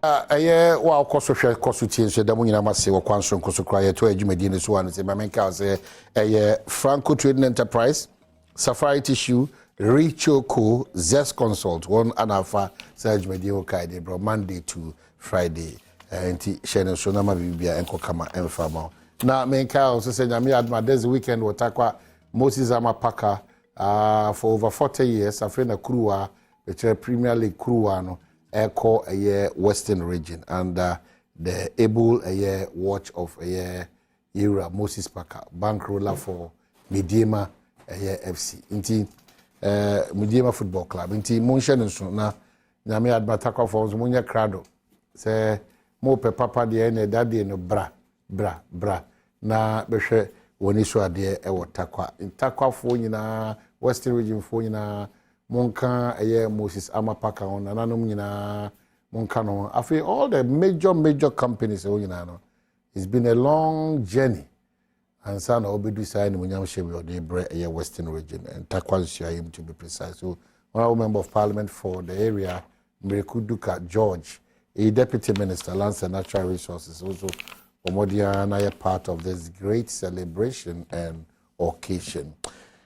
Aye, wa koso hwe koso tie so da munyina mase wo kwanso koso kra ye to adwumadi ne so wan se ma menka say Franco Trading Enterprise, Safari Tissue, Richoco, Zest Consult, one anafa say adwumadi wo kai de bro Monday to Friday. Enti shene so na ma bibia enko kama emfa ma. Na menka so say nyame adma this weekend watakwa Moses Amapaka for over 40 years afena Kruwa, the Premier League Kruwa no Echo a year Western region and the able a year watch of a year era Moses Parker bankroller for Mediema a year FC inti Mediema Football Club inti Monshan and na nyame admataka for munya crado say mo pe papa de ene daddy no bra na behwe woni so ade e wotakwa intakwa fo nyina Western region fo nyina Monka aye Moses Amapaka on ananom nyina monka no afi all the major companies o nyina no it's been a long journey and sana obedu sai ni munyam shebi ode bre aye Western region and takwansu ayim to be precise. So one member of parliament for the area Mrekuduka George, a deputy minister lands and natural resources also omodiana part of this great celebration and occasion.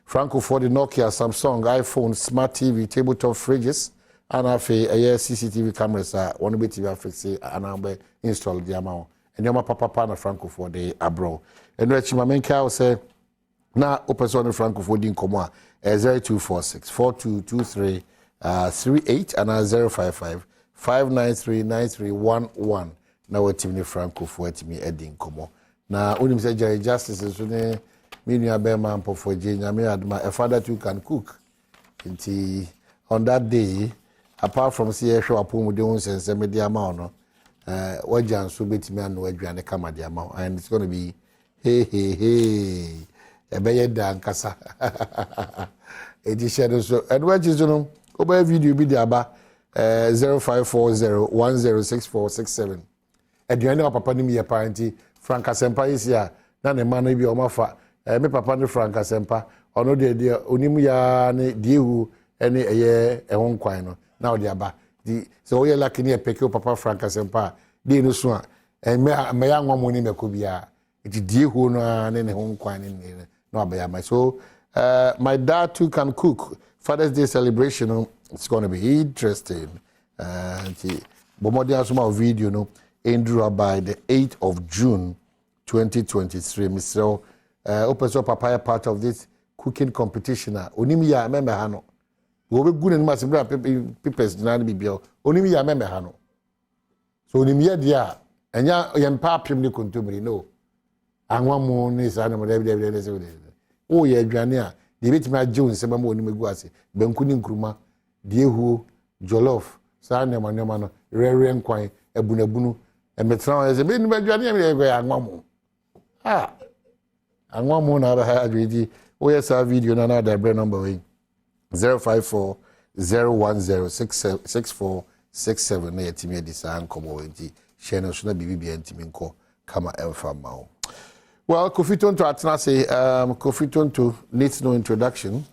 Franco for the Nokia, Samsung, iPhone, Smart TV, tabletop fridges, and a CCTV cameras. One bit TV fix and install the amount. And your papa na Franco for the abroad. And which my main cow say now open on Franco for the Incomoa 0246 4223 38 and 055 593 9311. Now what team Franco for me Eddie Incomo. Now only say Jerry Justice is Minya Bema for Nyame adma a father too can cook. Nti on that day, apart from see show apomu de won sense media amount no wajan so betimi an wadwane kama de amount and it's going to be hey e be da nkasa edition so and what is no oba video bi de aba 0540106467 aduane papa nim ye parenti Frank Asempa is here na ne man bi o mafa me papa ne Frank Asempa ono de onimu ya ne diehu ene eye ehon kwan no na odi aba di so we like ne peke papa Frank Asempa de no so a me ya nwa ni meko bia iti diehu no ne hon kwan ne no abaya my so my dad too can cook. Father's Day celebration it's going to be interesting. Bomodi asuma video no endure by the 8th of June 2023 Mr. Open so papaya part of this cooking competition. Onimi ya member hano. Wobe gune ni masibra papers dinani bibio. Onimi ya member hano. So onimi ya dia enya yempa pim ni kontumri no. Anwa mo ni sa na mo de se. O ye adwane a de betimi agye onsema mo onimi gu ase. Banku ni nkruma, diehu, jollof, sa na ma no, rere nkwan, ebunabunu, emetra se be ni adwane ya anwa mo. And one more now I agree. Oh yes, our video now the brand number 054 010 6467 na yetimi edisa nkomo wenti share so na bibi entimi nko kama emfa mawo. Well, Kofiton to atna say Kofiton to needs no introduction.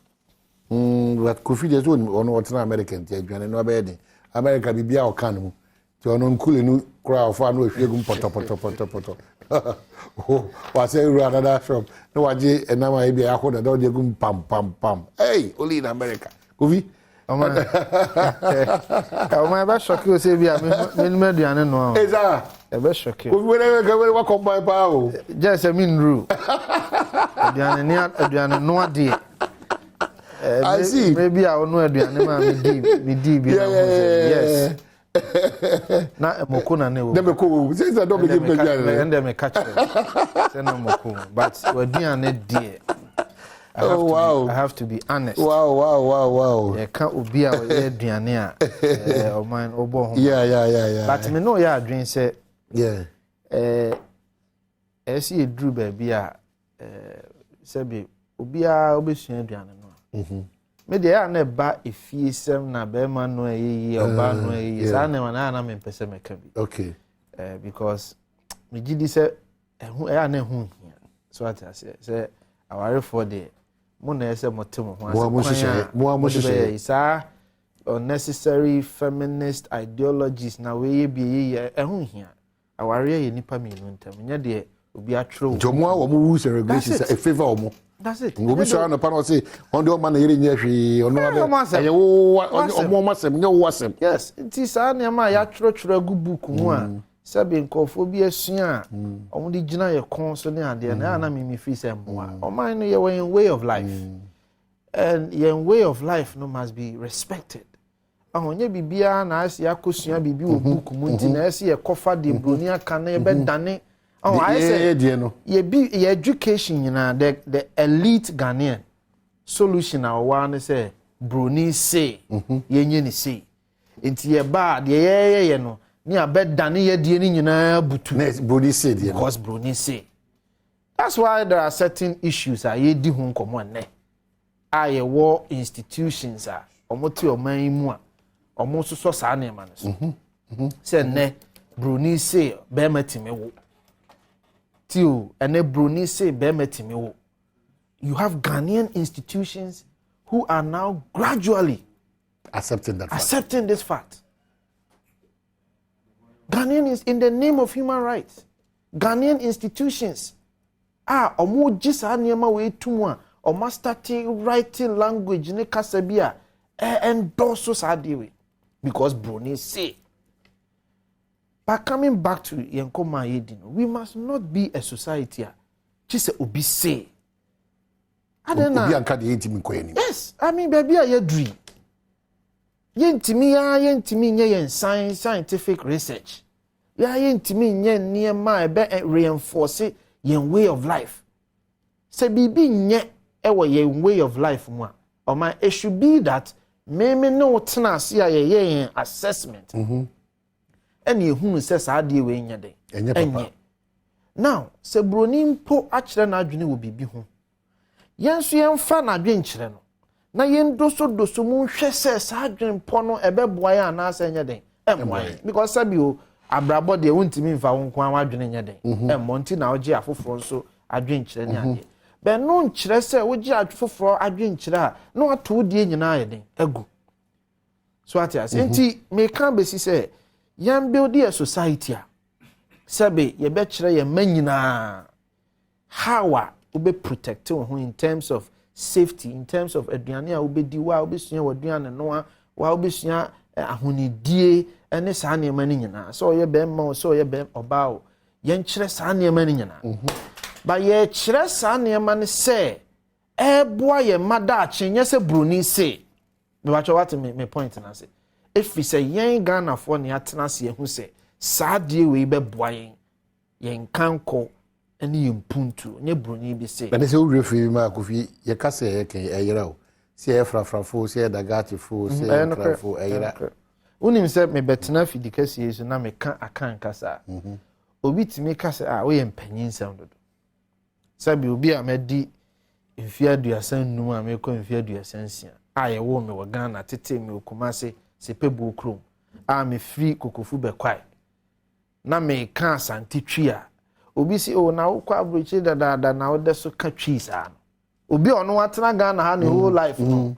But Kofi dey on what na American ti adwane no be America bibia o kan mu ti ono nkule nu kra of anu ehwegum poto. Oh, was another shop. No, waji enama ibi akoda do de gum pam. Hey, only in America. Kofi. O ma ba shock you say bia me aduane no. Eza. E be shock you. Kofi we combine pa o. Just mean rule. Aduane no ade. I see. Maybe I no aduane ma me di bi. Yes. Na mokuna ne wo dem ko say that don't begin to and dem catch say na mokuna but wadiane die I have to be honest. Wow. E kan obi a we aduane a o man obo ho. Yeah. But me know ya adwen say esi edru ba bia say be obi a obesua aduane no. Me dey na ba efiesem na be ma no eyi oba no eyi sa na na Mpensenpensemu bi. Okay. Because me gidi say ehu na ehu so at say aware for the mo na ese motem ho ase. Mo hyehyɛ sa unnecessary feminist ideologies na we be ehun hia aware ye nipa menu ntam nya de obi atro jomo a wo rules and regulations a favor omo that's it obi so no panel say on the man na yere nya hwe ono ade omo masem nya wo asem yes it is an ma ya tro gu book mu a sabe nkofo bi asua omo di gina ye kon so ne ade na me free say moa o man no ye way of life and your way of life no must be respected. Ahonye bibia na asi akosua bibi wo book mu nti na asi ye kofa de broni aka na ye bedane. Oh, I say ye education nyina the elite Ghanaian solution our say broni say ye nye ni say. Nti ye ba de ye no ni abedane ye die ni nyina butu. Next broni say de because broni say. That's why there are certain issues ye di ho nkomo ne. Aye war institutions omoti oman mu a omo so saa na ma no se ne broni say be matime wo till ene broni say be matime wo. You have Ghanaian institutions who are now gradually accepting this fact. Ghanaian is in the name of human rights. Ghanaian institutions omo gisa niema we tumu a or starting writing language ne kasabia endorse sadewe because broni say. But coming back to yenkoma yedino, we must not be a society just obi say adena obi anka de yentimi koyani. Yes, I mean baby a yedri yentimi nye yen scientific research ya yentimi nye niema ebe reinforce yen way of life se bibi nye ewo ye way of life mu or my it should be that me no tena se ye assessment and ye hu se sa de we nya den enye now se broni mpo a kire na adwene wo bibi ho yenso yemfa na adwen kire no na yen doso mu hwe se sa adwen mpo no ebeboa ya na asa nya den emwan because sabi o abrabo de wontimi mfa wo nko an adwene nya den emmonti na oje afoforo nso adwen kire ne ade be no nkire se wogi afoforo adwen kire a no ato die nyina ye den agu so atias enti me kan besi se yam build a society a sabe ye be kire ye manyina how a we protect who in terms of safety, in terms of aduane a obedi wa obesua waduane no wa obesua ahonidie ene saa ne mani nyina so ye be ma so ye be oba o ye nkire saa ne mani nyina ba ye kire saa ne mani se eboa ye mada akyenye se broni se me ba cho what me point na se if we say yen Ghana for ne atena se hu se saa de we be boa yen kanko ene yimpuntu nye broni bi se bene se wo refi ma kofi ye kase ye ken eyira o se ye frafrafo se ye dagati fo se ye frafo eyira unim se me betena fidi kase yesu na me kan akan kasa obi timi kase a wo ye mpanyin sound do sabi obi a medi mfia aduasan num a me ko mfia aduasan sia a ye wo me wo Ghana tete me okumase se pebu okrom a me free kokofu bekwai na me kan asante twi a obi si o na ukwa abrochi dada na wo deso ka twi sa no obi ono watena Ghana ha ne whole life no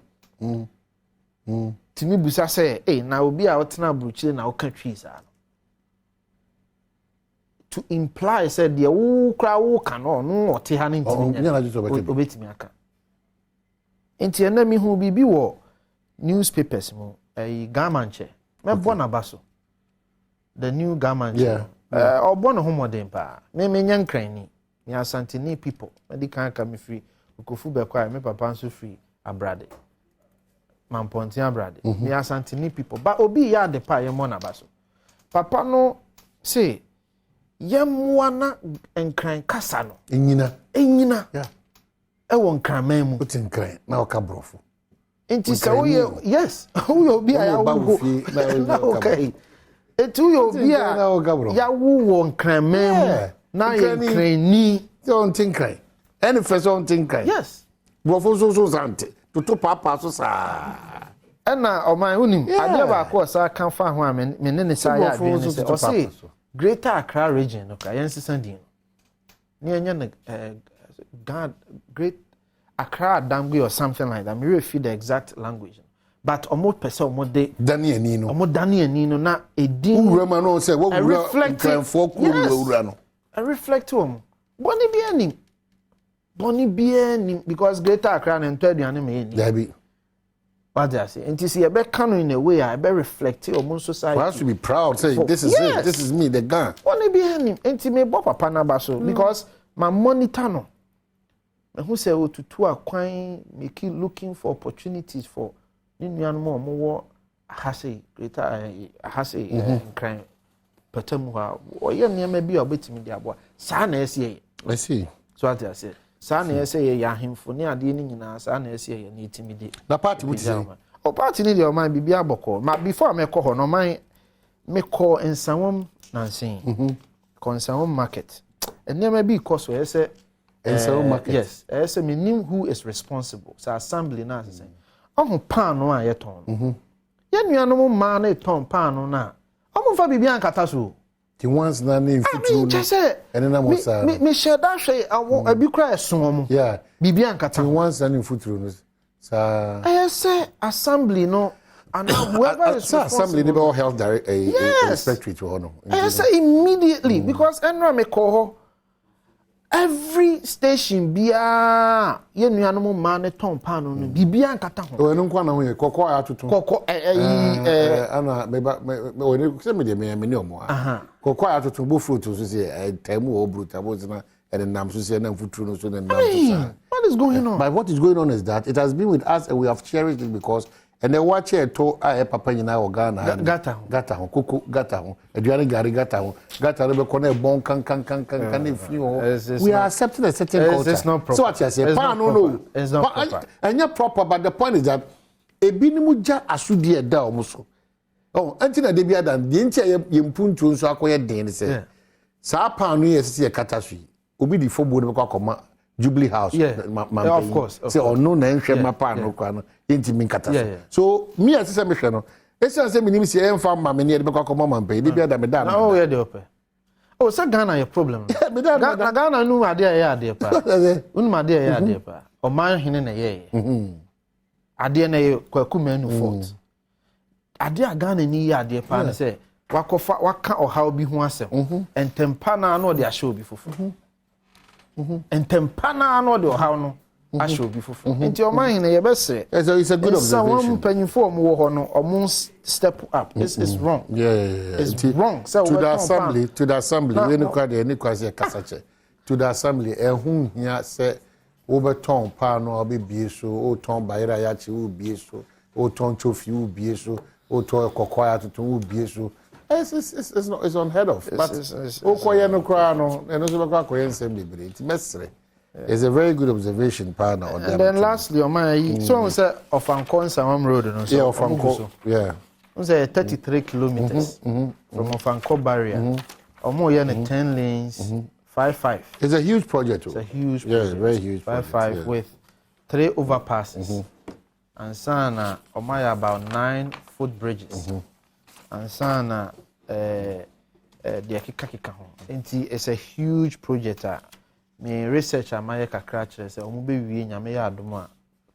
timi busa se na obi a watena abrochi na wo ka twi sa no to imply said the wo kra wo ka no ote ha ne ntimi obetimi aka enti ena mi hu bibi wo newspapers mu gamanche me bona baso the new gamanche obono homoden pa me nyankrani me asantini people me kan ka me free okofu bekwa me papa nso free abrade mamponti abrade me asantini people ba obi ya de pa ye mo na baso papa no say yemwa na enkran kasa no enyina ewo nkraman mu otinkran na okabrofo enti se wo yes wo obi a ya wo okay etu yo bia ya wo nkraman mu na ye nkrani don't think cry any first on think cry yes brofo so sante to papa so sa ena o man unim ade ba ko sa kan fa ho a me ne sa ya adwen se o say Greater Accra region no ka yensisan din ni enya na God Great Accra Dangwe or something like that me refer the exact language but almost person almost de Daniel Nino. almost Daniel Nino na edin. Urama no say what we reflecting for no. I reflect him. Bonnie be any because Greater Accra and third anime. Debbie. What I say, and to see a better canon in a way, I better reflect on society. For us to be proud, say this is it, this is me, the gun. Bonnie be any, and to me, Bob Panabaso, because my money tunnel. And who say, oh, to a quine, make you looking for opportunities for more, I say, Greater, I say, crime. Patamua, or young may be a bit me, dear boy. San I see. So what I said. San say ya him for near dealing in us, and say you need to me. The party would say, oh, party need your mind be aboko. Ma before I call no mind me call in some Nancy. Concern market. And there may be cause where I say, market. Yes, I say me knew who is responsible. So assembly now saying, oh, pan no I ton. Yen you no man a ton pan no na. Oh, for Bibian Katasu. The ones na name and then I was me share that say I want a big cry soon. Yeah, Bibian Kata. The ones na name footru. I say assembly no and whoever is assembly they all health direct inspectorate to honor. I say immediately because Enra me call every station bia ye nuanom ma ne ton pan no bibia nkata ho o enu nkwa na ho kokko atoto kokko ana meba o ne se me de me ni omo kokko atoto bo fruit so se taimu o bruta bo zina and nam so se na mfuturu no so na nam so what is going on? But what is going on is that it has been with us and we have cherished it because and the watch here to papa nyina o Ghana gata ho koko gata ho aduane gari gata ho gata no be kona bon kan we are accepting a certain culture. So what you say pa no it's not proper. And you're proper, but the point is that ebinimu ja asudi e da omo so oh antina de bia dan de ntia ye mpuntu nso akoye den se sa pa no ye se ye kata so obi di fobo no akoma Jubilee House, of course. Say, or no, name, share my partner, intimate catastrophe. So, me as a mission, it's just a minimum, say, I'm from my near the Bacoma and pay the better than Madame. Oh, yeah, the upper. Oh, so Ghana, your problem. Ghana, no, my dear, dear, my dear, dear, or mine in a year. I dear, Quacumen who fought. I dear Ghana in year, dear, partner, say, what can or how be once, and Tempana, no, they show before. And tempana no do how no I should be for into your mind na yebe say it's a good observation. Someone penifo mo ho no almost step up. This is wrong. Yeah. It's wrong. So to the assembly we no kwa de ni kwa se kasache to the assembly ehun hia se wo beton pa no obi bie so o ton bayira ya chi wo bie so o ton chofi wo bie so o to kokoya to wo bie so. It's not. It's unheard of. But Okoye no cry no. And also Okoye nsem libre. It's messy. It's a very good observation, partner. And then lastly, on my so we say Ofanko Nsawam Road, no. Yeah, Ofanko. Yeah. We say 33 kilometers from Ofanko barrier. Omo here 10 lanes, 5-5. It's a huge project. It's a huge project. Yeah, very huge. 5-5 with 3 overpasses. And sana Omaya about 9 footbridges. And sana the kika ho enti it's a huge project me research amaye kakra kire say omo be wie nyame ya adom a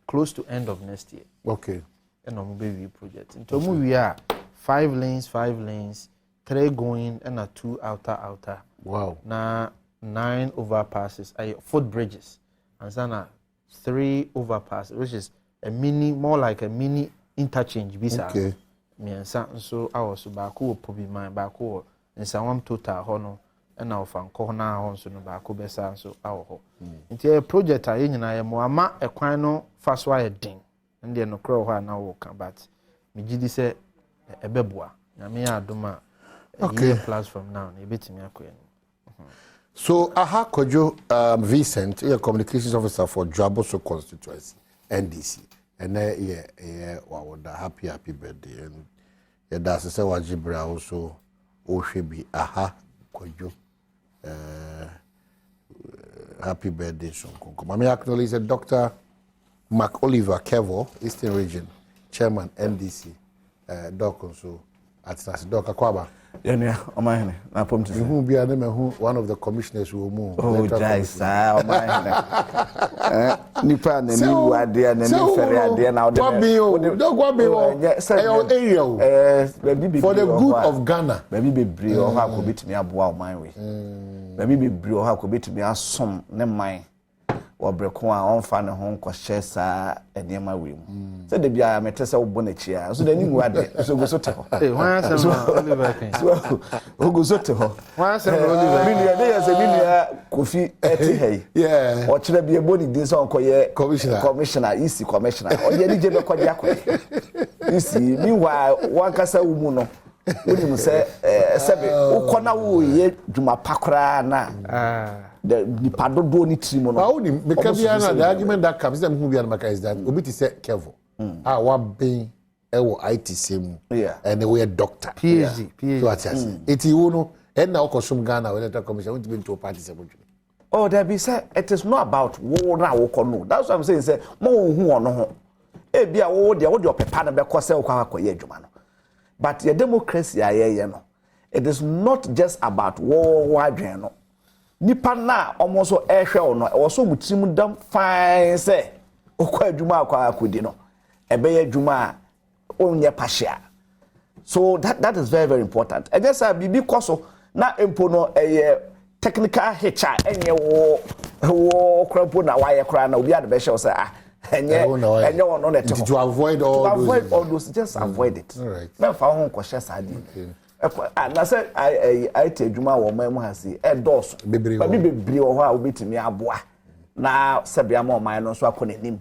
close to end of next year. Okay. And omo be wie project enti omo wie a 5 lanes 3 going and 2 outer. Wow. Na 9 overpasses footbridges and sana 3 overpasses which is more like a mini interchange visa. Okay. Miensa nso awoso baako wo pobi man baako wo nsawam total ho no na Ofanko na ho nso no baako besa nso awo ho nti e project a yenyina ye mo ama ekwan no faso aye den ndie no kro ho na wo ka but me gidi se ebeboa nyame ya adoma okay plus from now na ebetimi akoye no. So aha Kojo Vincent, a communications officer for Dwaboso constituency NDC. And yeah, wow, happy birthday. And yeah, that's the Wajibra also. Should be aha, Kojo. Happy birthday, Sonko. Mami acknowledge Dr. Mark Oliver Kevo, Eastern Region Chairman NDC. Doc also Atnas Doka Kwaba. Yeah, Omahene, na pom to. Who be one of the commissioners who move. Oh, Jaisa, Omahene. Nipa na ni wade na ni fere ade na for the good of Ghana. Baby be bri o ha ko betimi aboa o man we. Baby be bri o ha ko betimi asom ne man. Obreko a onfa ne ho nkɔhye saa enema we mu se de bia mete se wo bonachi a so de ni mu ade so go so te ho wan asem Oliver kan so go so te ho wan asem Oliver mi ne dey say mi ne Kofi eti hey yeah o kire bia boni din so onkoye commissioner isi commissioner o de ni je be kɔde akɔ isi meanwhile wan kasa wo mu no woni mu se sebe wo kɔna wo ye dwuma pakra na the padodo ni trimo no. How the argument that comes them who be is that obi to say careful. Wa ben ewo IT same. Yeah. And we a doctor. PhD. So what you it you know and now consume Ghana when the commission want to be into a party separately. Oh, there be say it is not about wo na wo kono. That's what I'm saying say mo hu ono ho. E bia wo de opepa na be kose wo kwa akoye adwuma no. But your democracy ayeye no. It is not just about wo adwen no. Nipa na almost ehwe ono e wo so mutirim dam fine say okwa adwuma akwa akodi no ebe ya adwuma onye pahia. So that is very, very important. And just bibi koso na empo no technical hitcher enye wo krampo na waye kra na obi adbe show say enye ono na to avoid all those just avoid it. All right. Na fa ho nkɔhye sadi. Na say I te adwuma wo man mu hase dos baby bebri wo ho a obetimi aboa na sebia ma man no so akonanim.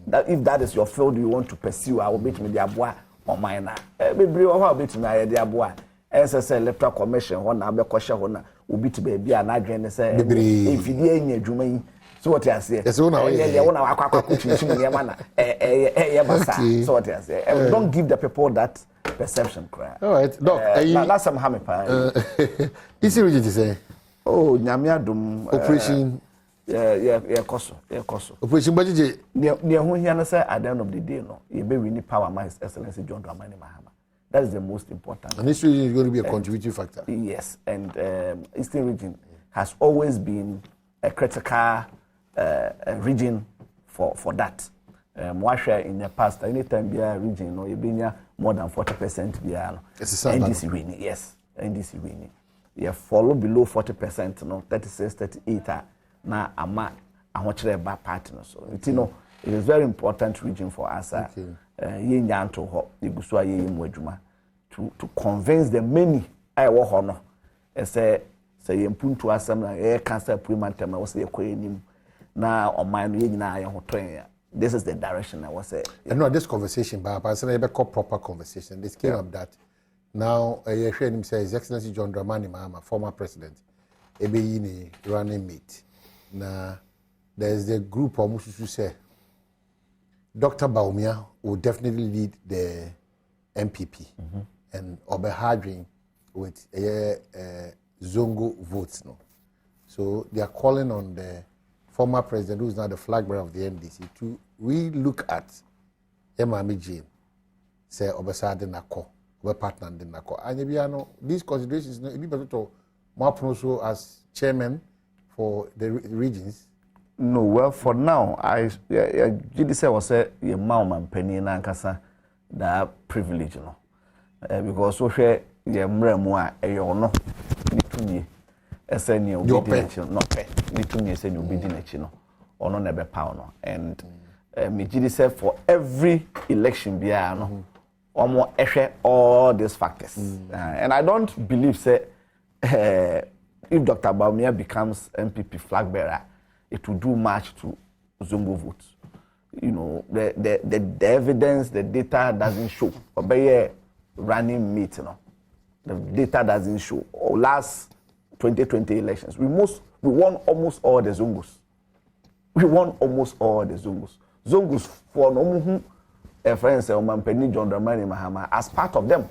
That if that is your field you want to pursue a obetimi di aboa man na bebri wo ho a obetimi ayede aboa SSL Electoral Commission ho na be kɔhye ho na obiti ba bia na adwen ne say efidie anya adwuma yi so what you say so na akwa chinchim ne ma na basa so what you say don't give the people that perception cry. All right, doc. Last time ha me pa. Isi region to say. Oh, nyame adom operation koso. Operation budget. Ne ho hia na say at the end of the day no, you be win power my excellency John Dramani Mahama. That is the most important. And this region is going to be a contributing factor. Yes, and Eastern region has always been a critical region for that. Mwasha in the past, anytime be a region, no, you been more than 40% be a NDC winning. Yes, NDC winning. You follow below 40%, no, 36, 38. Na ama ahochere ba partner. So it is very important region for us. Ye nyanto ho, igusu aye mu adwuma to convince the many wo ho no. Say yempuntu asem na ye cancer premantem na wo say ekoyenim na oman no ye nyina aye ho ton ya. This is the direction I was saying. Yeah. And no, this conversation, but I said a proper conversation. This came up that now you hear him say His Excellency John Dramani Mahama, former president, Ebeyini running mate. Now there's the group of Mususu say Dr. Baumia will definitely lead the NPP and Obehadrin with Zongo votes. No, so they are calling on the former president, who is now the flag bearer of the NDC, to re-look at Emami Jane, say Obesade Nako, Obe partner de Nako. And these considerations, be better to Maproso as chairman for the regions. No, well, for now, I did say was a mom and penny na nkasa that privilege, no, because so share ye mremwa no nitumi eseni obi di no pe nitumi eseni obi di na no ono na be pa no and me did say for every election bia no omo ehwe all these factors and I don't believe say if Dr. Baumia becomes NPP flag bearer it will do much to Zongo votes. You know, the evidence, the data doesn't show. But running mate, you know, the data doesn't show. Last 2020 elections, we won almost all the Zongos. We won almost all the Zongos. Zongos for no a friend say Mpensenpensemu John Dramani Mahama as part of them.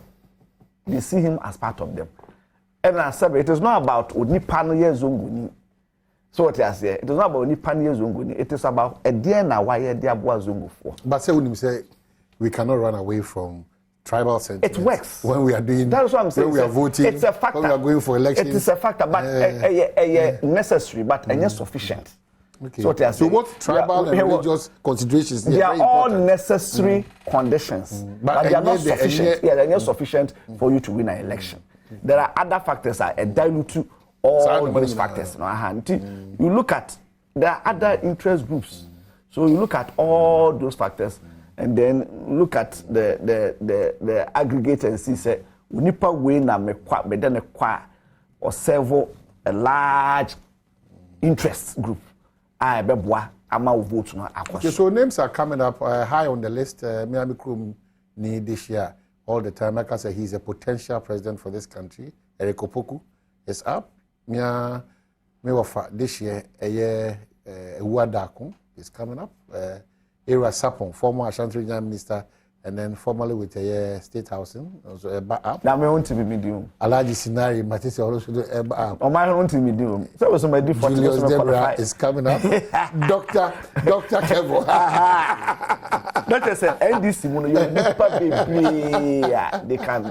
They see him as part of them. And I said it is not about Onipan ye Zongo. So what I say, it is not about Onipan ye Zongo. It is about a dear na why a dear boy Zongo for. But say when you say we cannot run away from tribal sentiment. It works. When we are doing, that's what I'm saying. When we are voting, it's a factor. When we are going for elections. It is a factor, but necessary, but not sufficient. Okay. So what tribal and religious considerations? They are all necessary conditions, but they are not sufficient. Yeah, they're not sufficient for you to win an election. There are other factors that dilute all those factors. You look at, there are other interest groups. So you look at all those factors and then look at the aggregate and see say unipa way na me then or several a large interest group. Okay, so names are coming up high on the list. Miami Krum ni this year all the time. Like I said, he's a potential president for this country. Eric Opoku is up. Mia Mewafa this year Uadaku is coming up. Era Sapon, former Ashanti Regional Minister, and then formerly with a state housing, also up. Now, I want to be medium. Alaji Sinari, Matisse also do up. Oh, my want to be medium. So was my different. Julius Debra is coming up. Dr. Kevo. Doctor said, NDC,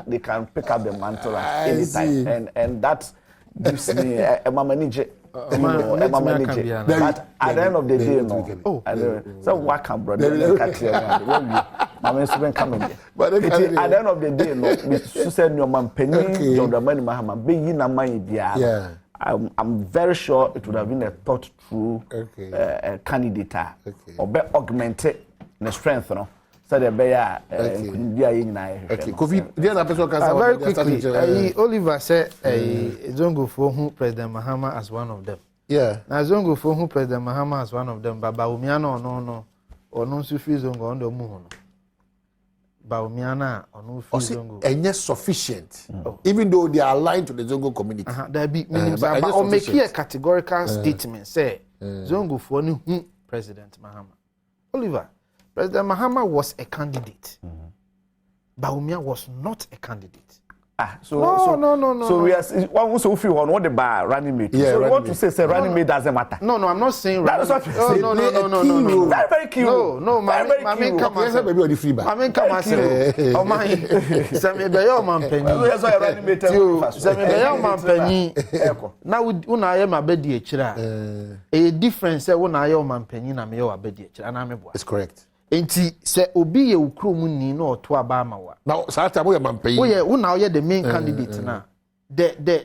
they can pick up the mantle at any time, and that gives me a manager. But at the end of the day, so what can brother? But at the end of the day, no, said your man Penny, John Dramani Mahama, being a man, I'm very sure it would have been a thought through candidate or be augmented in strength, no. So the bear, okay. Kofi, very quickly, Oliver said, Zongo for whom President Mahama as one of them. Yeah. Now Zongo for whom President Mahama as one of them, but Baumiano, no, or no Sufi Zongo on the moon. Baumiana or no Zongo. And yes, sufficient. Even though they are aligned to the Zongo community. There be meanings, but or make a categorical statement, say, Zongo for new President Mahama. Oliver. President Mahama was a candidate. Bawumia was not a candidate. No. So we are one who feel on what the bar running mate. Yeah, so you want to say running mate doesn't matter. No, I'm not saying that's what you say. No. Very key. No, my come and say baby on the free bar. My come and say, oh my, Sami Bayo man penny. That's why running mate. Sami Bayo man penny. Now una ye ma bedi echira. A difference say una ye man penny na me yo abedi echira na me boa. It's correct. Enti se obi ye ukromu ni no oto abama wa. Now sata boy mampen. Oye una ye the main candidate na.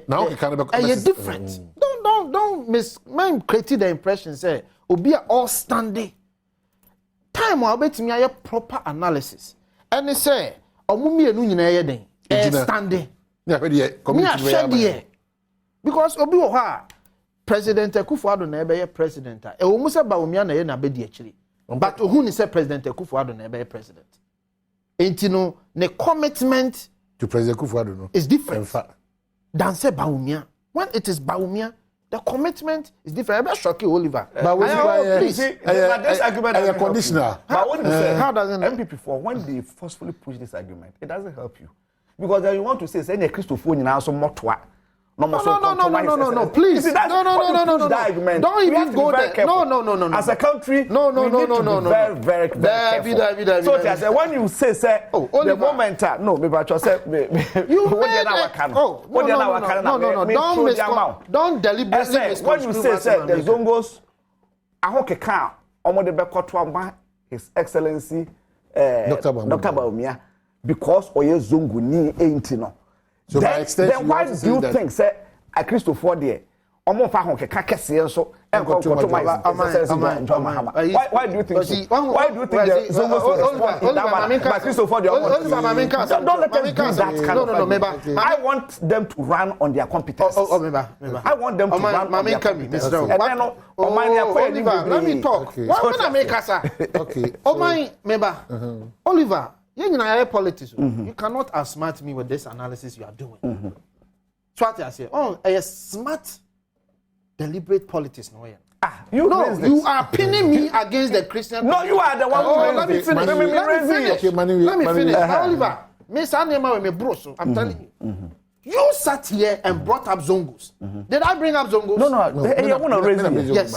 Now different. Don't create the impression say obi all standing. Time wa betimi aye proper analysis. And say omumi enu nyina ye den. Standing. Yeah, community. Because obi wo ha President Akufo-Addo na ebe ye president. E wo musa ba omia na ye na bedi akiri. But who is President Akufo-Addo na be president? Entino the commitment to President Akufo-Addo is different than say Bawumia. When it is Bawumia, the commitment is different. I'm shocking Oliver. But please, this argument is conditional. But what say? How doesn't NPP for when they forcefully push this argument, it doesn't help you because then you want to say any Christopher now so motwa. No, please. No. Don't even go there. No. As a country, no. Very careful. So I say when you say the moment, no, maybe I just say you don't deliberately. When you say the Zongos, I hope you can. Omo de bekotwa His Excellency Dr. Bawumia because oye Zongo ni ain't no. So by extension, then why do you think say a Christopher there? Omo fa hon keka kese so why do you think why do you think the Zongos by Christopher there? Don't let them do that kind of thing. I want them to run on their competence. I want them to run on their competence. Let me talk. Why when I make us okay. Oh my member Oliver, you politics. You cannot outsmart me with this analysis you are doing. So what I say, a smart, deliberate politics. You are pinning me against the Christian. No, you are the one. Let me finish. Let me finish. Oliver, Miss Anema, me bro. I'm telling you. You sat here and brought up Zongos. Did I bring up Zongos? No. Yes.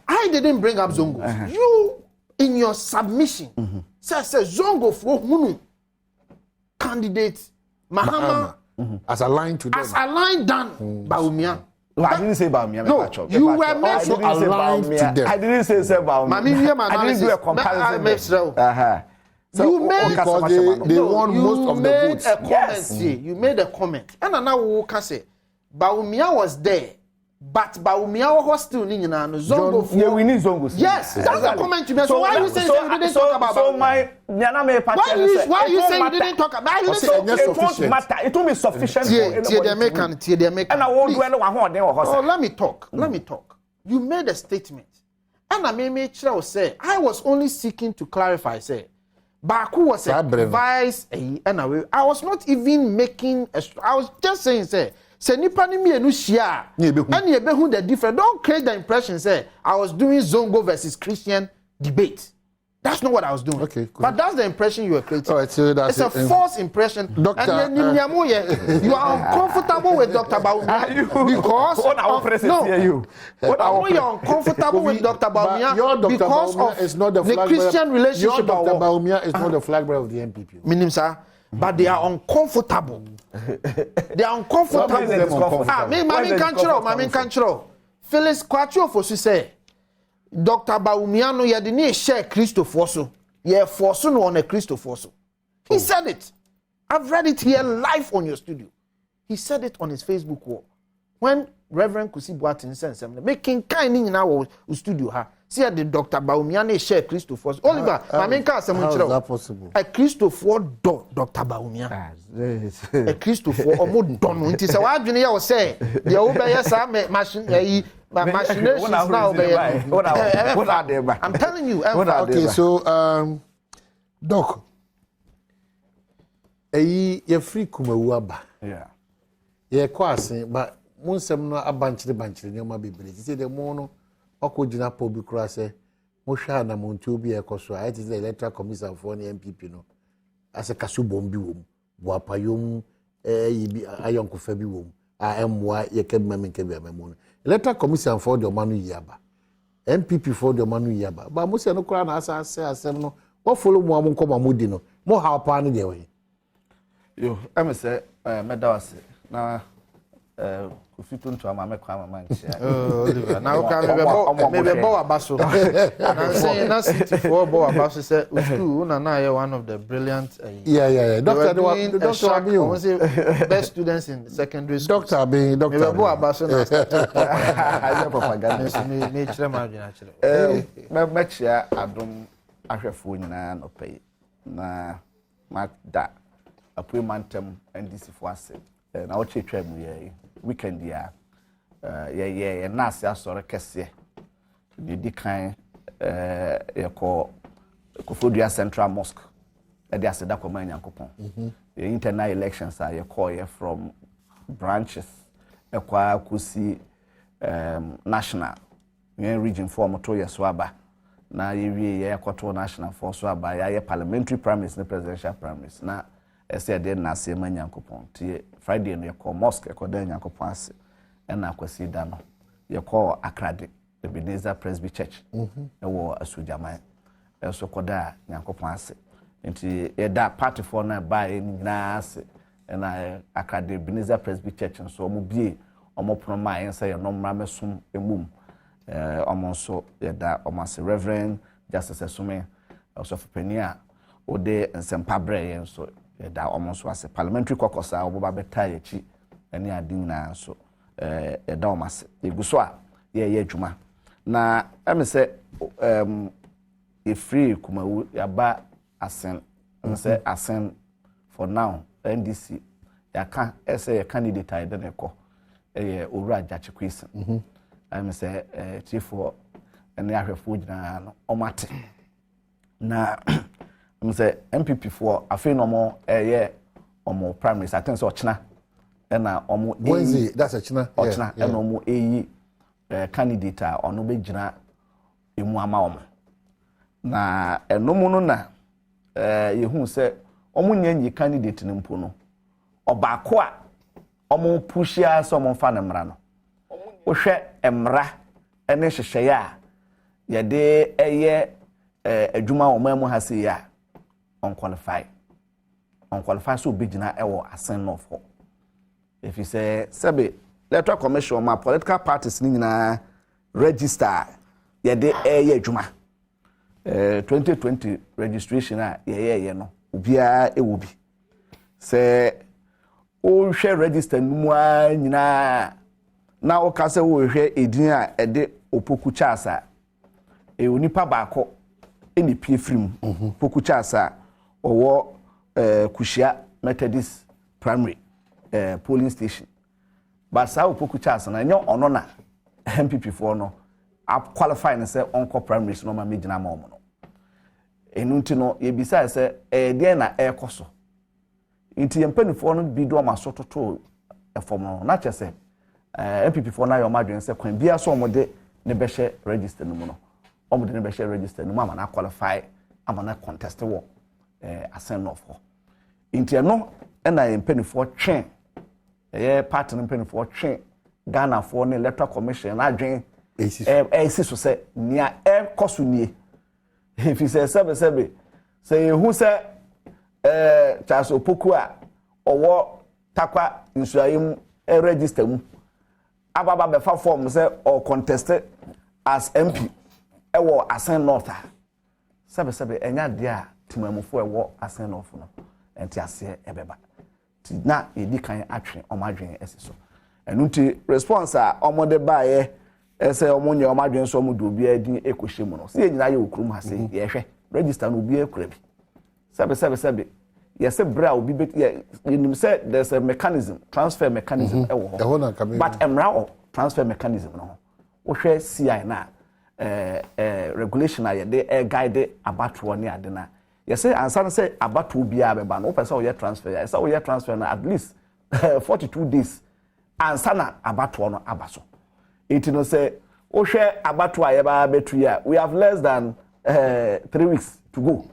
I didn't bring up Zongos. You, in your submission, says Zongo for Munu. candidate Mahama as aligned to them. as aligned than Bawumia. No, I didn't say Bawumia. No, you were made to aligned to them. I didn't say Bawumia. I didn't do a comparison. So you made because they won most of the votes. You made a comment. And now we can say Bawumia was there. But Bawumia was still in Zongo. Yeah, we need Zongo. Yes, that's the comment you made. So why you saying you didn't talk about? So my why you say you didn't talk about? It won't matter. It will be sufficient. And I won't do anyone. Oh, let me talk. You made a statement, and I made sure say I was only seeking to clarify. Say Baku was advised, and I was not even making. I was just saying say. Say nipa ni mienu shia and ye behu the difference. Don't create the impression say I was doing Zongo versus Christian debate. That's not what I was doing. Okay, cool. But that's the impression you were creating. All right, so that's it's a false impression. Doctor, and you are uncomfortable with Dr. Bawumia because you're uncomfortable with Dr. Bawumia because Bawumia of is not the Christian relationship. Your Dr. Bawumia is not the flag bearer of the NPP. Meaning, sir, but they are uncomfortable. They are uncomfortable. Mami Kanchiro. Phyllis Kwacho for say Dr. Bawumia no ye didn't share Christopher so. Ye force no on a Christopher so. He said it. I've read it here live on your studio. He said it on his Facebook wall. When Reverend Kusi Boatin sent making kind in our studio ha. See the Dr. Bawumia no share Christopher. Oliver, Mami Kanchiro. How is that possible? A Christopher Dr. Bawumia. A Christopher or more done. It is a word you know say. The over machine machinations now. I'm telling you. Okay, so Doc, you're free kumawaba. Yeah. You're quasi, but Munsem no a bunch the near my baby. You see the mono, Okojina Pobi Crase, Moshana Montubi, a Cosua, it is the Electoral Commission for the NPP, no, as a Casubombi womb, Wapayum, Ayonko Febi womb. I am why you can make a memon. Electoral Commission for the Manu Yaba. NPP for the Manu Yaba. But Musa no crown as I say, no, what follow Mamon Comamudino, more how pan the way. You, I'm say, Medawas, now, if you turn to a mamma, come man. Now, maybe Boa Basso. I'm saying nothing for Boa Basso said, and I are one of the brilliant. Yeah. Doctor, best students in secondary school. Doctor, being Doctor Boa Basso. I met you, Adom, Ashafun, and pay. Na, Magda, a pre-mantem and this for us. And I'll check weekend, yeah, and Nasia saw a cassia. The decline, call Kofodia Central Mosque, and there's a document coupon. The internal elections are a call from branches, acquire Kusi national, region for Motoya Swaba. Now you are national for Swaba, parliamentary primaries, the presidential primaries. Now, I said, then I say, man, coupon. Friday, you call mosque, you call then you call and I see Dano. You call Akradi, the Ebenezer Presby Church. You were a Sujamai. Also, Koda, Yankopanse. Into that party for now by Nas and I Akradi Ebenezer Presby Church and so Mubi, or more proma and say, no Ramesum, a mum. Almost so that almost Reverend Justice Sume, also for Penia, Ode and Sempabre, and so. That almost was a parliamentary caucus. I will be tired, and ya dinner so a domas. A guswa, Juma. Now, I say, a free Kumawu, ya ba assent, and say assent for now, NDC. Ya can't say a candidate I don't call a Ura Jachquis. I say, chief for an area food now, Omate. Now, I say NPP for I feel no more or more primaries. I think so China and more Wednesday, that's a China and no more candidate or no big Jina in Muamma. Na no more na you who say Omunyan candidate in Mpuno or Bakwa or more pushia some fan emrano. Oshe emra and shaya ya de a Juma or Memo has ya. Unqualified. unqualified so be gina ewo asen of ho. If you say sebe electoral commission ma political parties ni nyina register ye de eye adwuma 2020 registration a ye no obia ewo bi se o hwe register numu a nyina na o ka se wo hwe edin a ede opoku chasa onipa baako eni pie film opoku chasa owo kushia Methodist primary polling station but sa opoku chasa na nyo ono na NPP for no up qualify na say onko primaries no ma megina ma omo no enu nti no ye bisa say de na ekoso nti yempanifo no bi do ma sototo efom no na chese NPP for na yo madwen say kwan bia so omo de ne be share register no mu no omo de ne be share register no ma na qualify ama na contest wo asen of ho nti no na yempanifo twen party no yempanifo twen Ghana for the Electoral Commission adwen so say nia koso nie if you say sebe say who say Charles Opoku a owo takwa nsuayim register mu ababa be fa form say or contested as MP ewo Asen North sebe enya de a timamufo ewo Asen North no enti ase ebeba ti na edi kan atwe omadwen esiso enunti response a omode baaye ese omonye omadwen so omudo obi adin ekohye mu no se nyina ye okrum ha se ye hwe register no obi ekura bi sebe yese bra obi nim say there's a mechanism transfer mechanism ewo but emra o transfer mechanism no wo hwe CI na regulation a ye de guide abatoɔ ne ade na yese ansa say abatoɔ bia beba no wo pese wo ye transfer yese wo ye transfer na at least 42 days ansa na abatoɔ no abaso it no say wo hwe abatoɔ a ye ba betu ya we have less than 3 weeks to go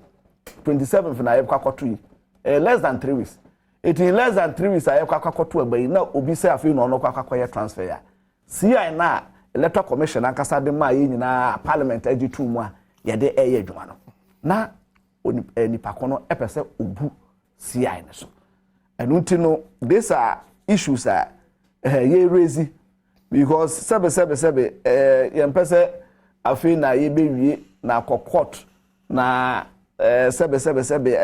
27th na ye kwakoto less than 3 weeks it in less than 3 weeks aye kwakoto agbai na obi say afi no kwakoye transfer ya CI na Electoral Commission ankasa de ma ye nyina parliament agitu mu a ye de eye adwuma no na nipa kono epese obu CI ne so enunti no these are issues are ye raise because sebe ye mpese afi na ye bewie na court na sebe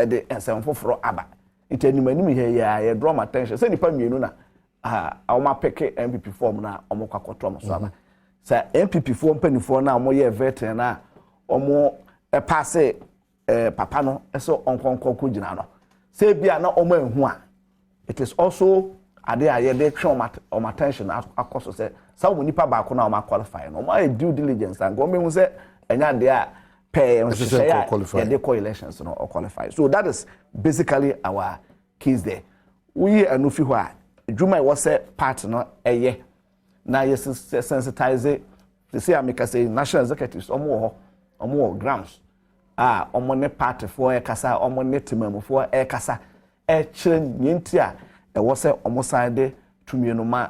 ede ensem foforo aba itanimanim he ya draw my attention say nipa mienu na awoma peke MPP form na omo kwakoto omo so aba say MPP form panifo na omo ye veteran na omo pass papa no eso onkonkoko gina no say bia na omo ehu a it is also ade aye de twe omo attention akoso say sa omo nipa ba ko na omo qualify no omo due diligence and go mehu say enya de a pay the coalitions no or qualify. So that is basically our case there. We are no fi hwa adwuma was a part no eye na yes sensitize they say ameka say national executives omo grams omo ne party for e kasa omo ne timam for e kasa e kire nyenti a e was omo side tumie no ma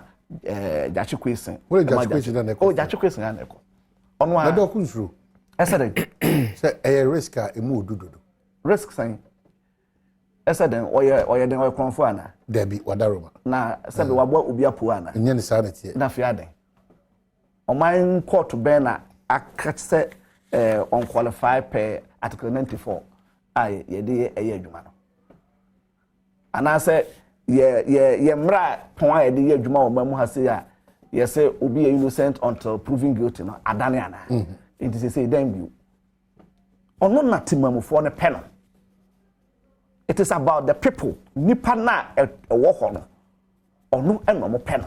jachi kwesen o jachi kwesen na neko o jachi kwesen na neko ono a do kunzuru Esaden say a risk a emu odudodo risk sign Esaden oye den oyekonfo ana debi wadaroma na sebe wabo obi apo ana enye ne sa na tie na fiaden oman court ben na akatse unqualified per article 94 ai ye de eye adwuma no ana say ye mra pon a ye de adwuma wo mamu ha say ya ye say obi innocent until proven guilty no adane ana it is say dem bi ono na timamufo ne pe no it is about the people nipa na ewo ho no ono eno mo pe no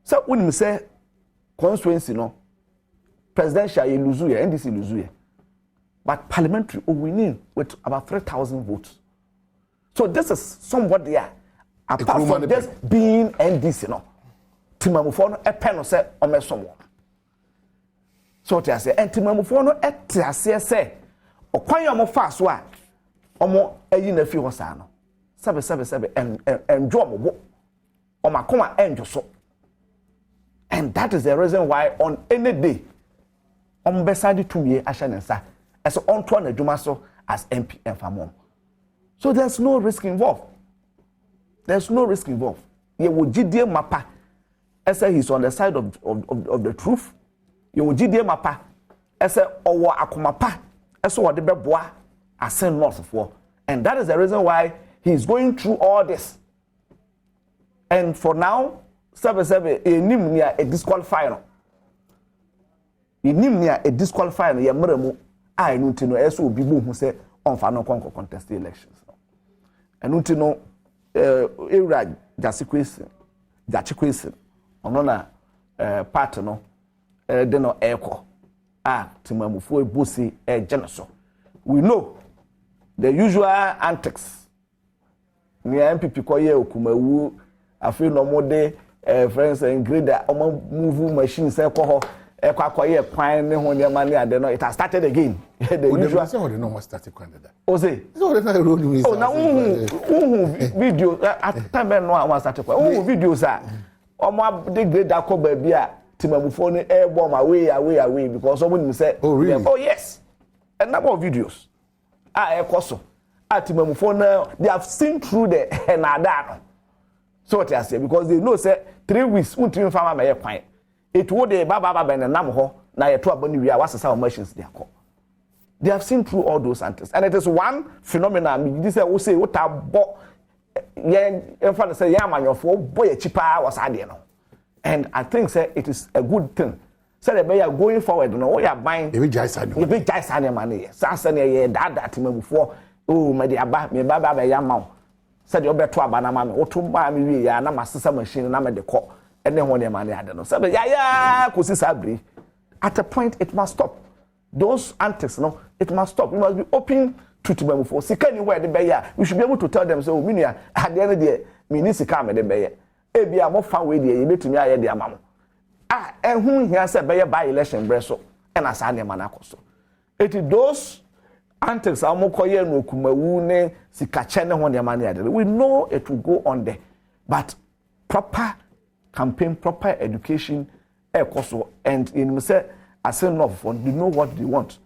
so unim say constituency no presidential you lose here NDC lose here but parliamentary winning with about 3,000 votes so this is somebody apart from just being NDC no timamufo no e pe no say o mesomo so te ase entimamufo no ete ase se okwan yomo fa so a omo ayi na fi ho sa no sebe enjo omo omakoma enjo so and that is the reason why on any day ombesade tumie ahye nensa eso onto na adwuma so as MP enfamom So there's no risk involved. There's no risk involved. You will GDA mappa. I say he's on the side of the truth. You will GDA mappa. I say owa akumapa. I saw what the beboa are sent lots of war. And that is the reason why he's going through all this. And for now, a disqualifier. A disqualifier, ya mremu, I know to know, as will be who say on final contest elections. And no era Jachiquison, on partner, no echo. Timamufo Busi a genoso. We know the usual antics. Near NPP koye okumawu afi no mode friends and grader move machines ekwo akoye kwan ne ho ne ma ne ade no it has started again. The usual say no more started candidate. O say so na road we. Oh na video at time no one started kwan. Videos a omo de grader ko ba bia Timamufo ne airborne away because someone say oh really? Oh yes. A number of videos. Ekoso. Timamufo na they have seen through the henadano. So what I say because they know say 3 weeks untim farmer may kwan. It would the baba ben nam ho na ye to aboni wi a wasesa machines they call. They have seen through all those antics. And it is one phenomenon. This say we say what abo yen enfan say yamanyofo boy cheaper was ade no. And I think say it is a good thing. Say the are going forward no we are buying. You jai sane. You be jai sane money. Sansa ne ye that Timamufo oh me dey aba me baba be yamma. Say the obeto aba na ma me woto ma me wi ya na masesa machine na me de ko. Ene ho ne ma ne ade no. Say ya kosi sabri. At a point it must stop. Those antics no it must stop. You must be open to Timamufo. Sika ni where the be ya. We should be able to tell them say oh me at the end of the day me ni sika me de be ya. Ebi a mo fa we de ye betumi aye de amamo. Ehun here say be by election breso and asa ne ma na koso. It is those antics amokoye no kumawu ne sikache ne ho ne ma na ade. We know it will go on there. But proper campaign, proper education koso and in say as enough for they know what they want.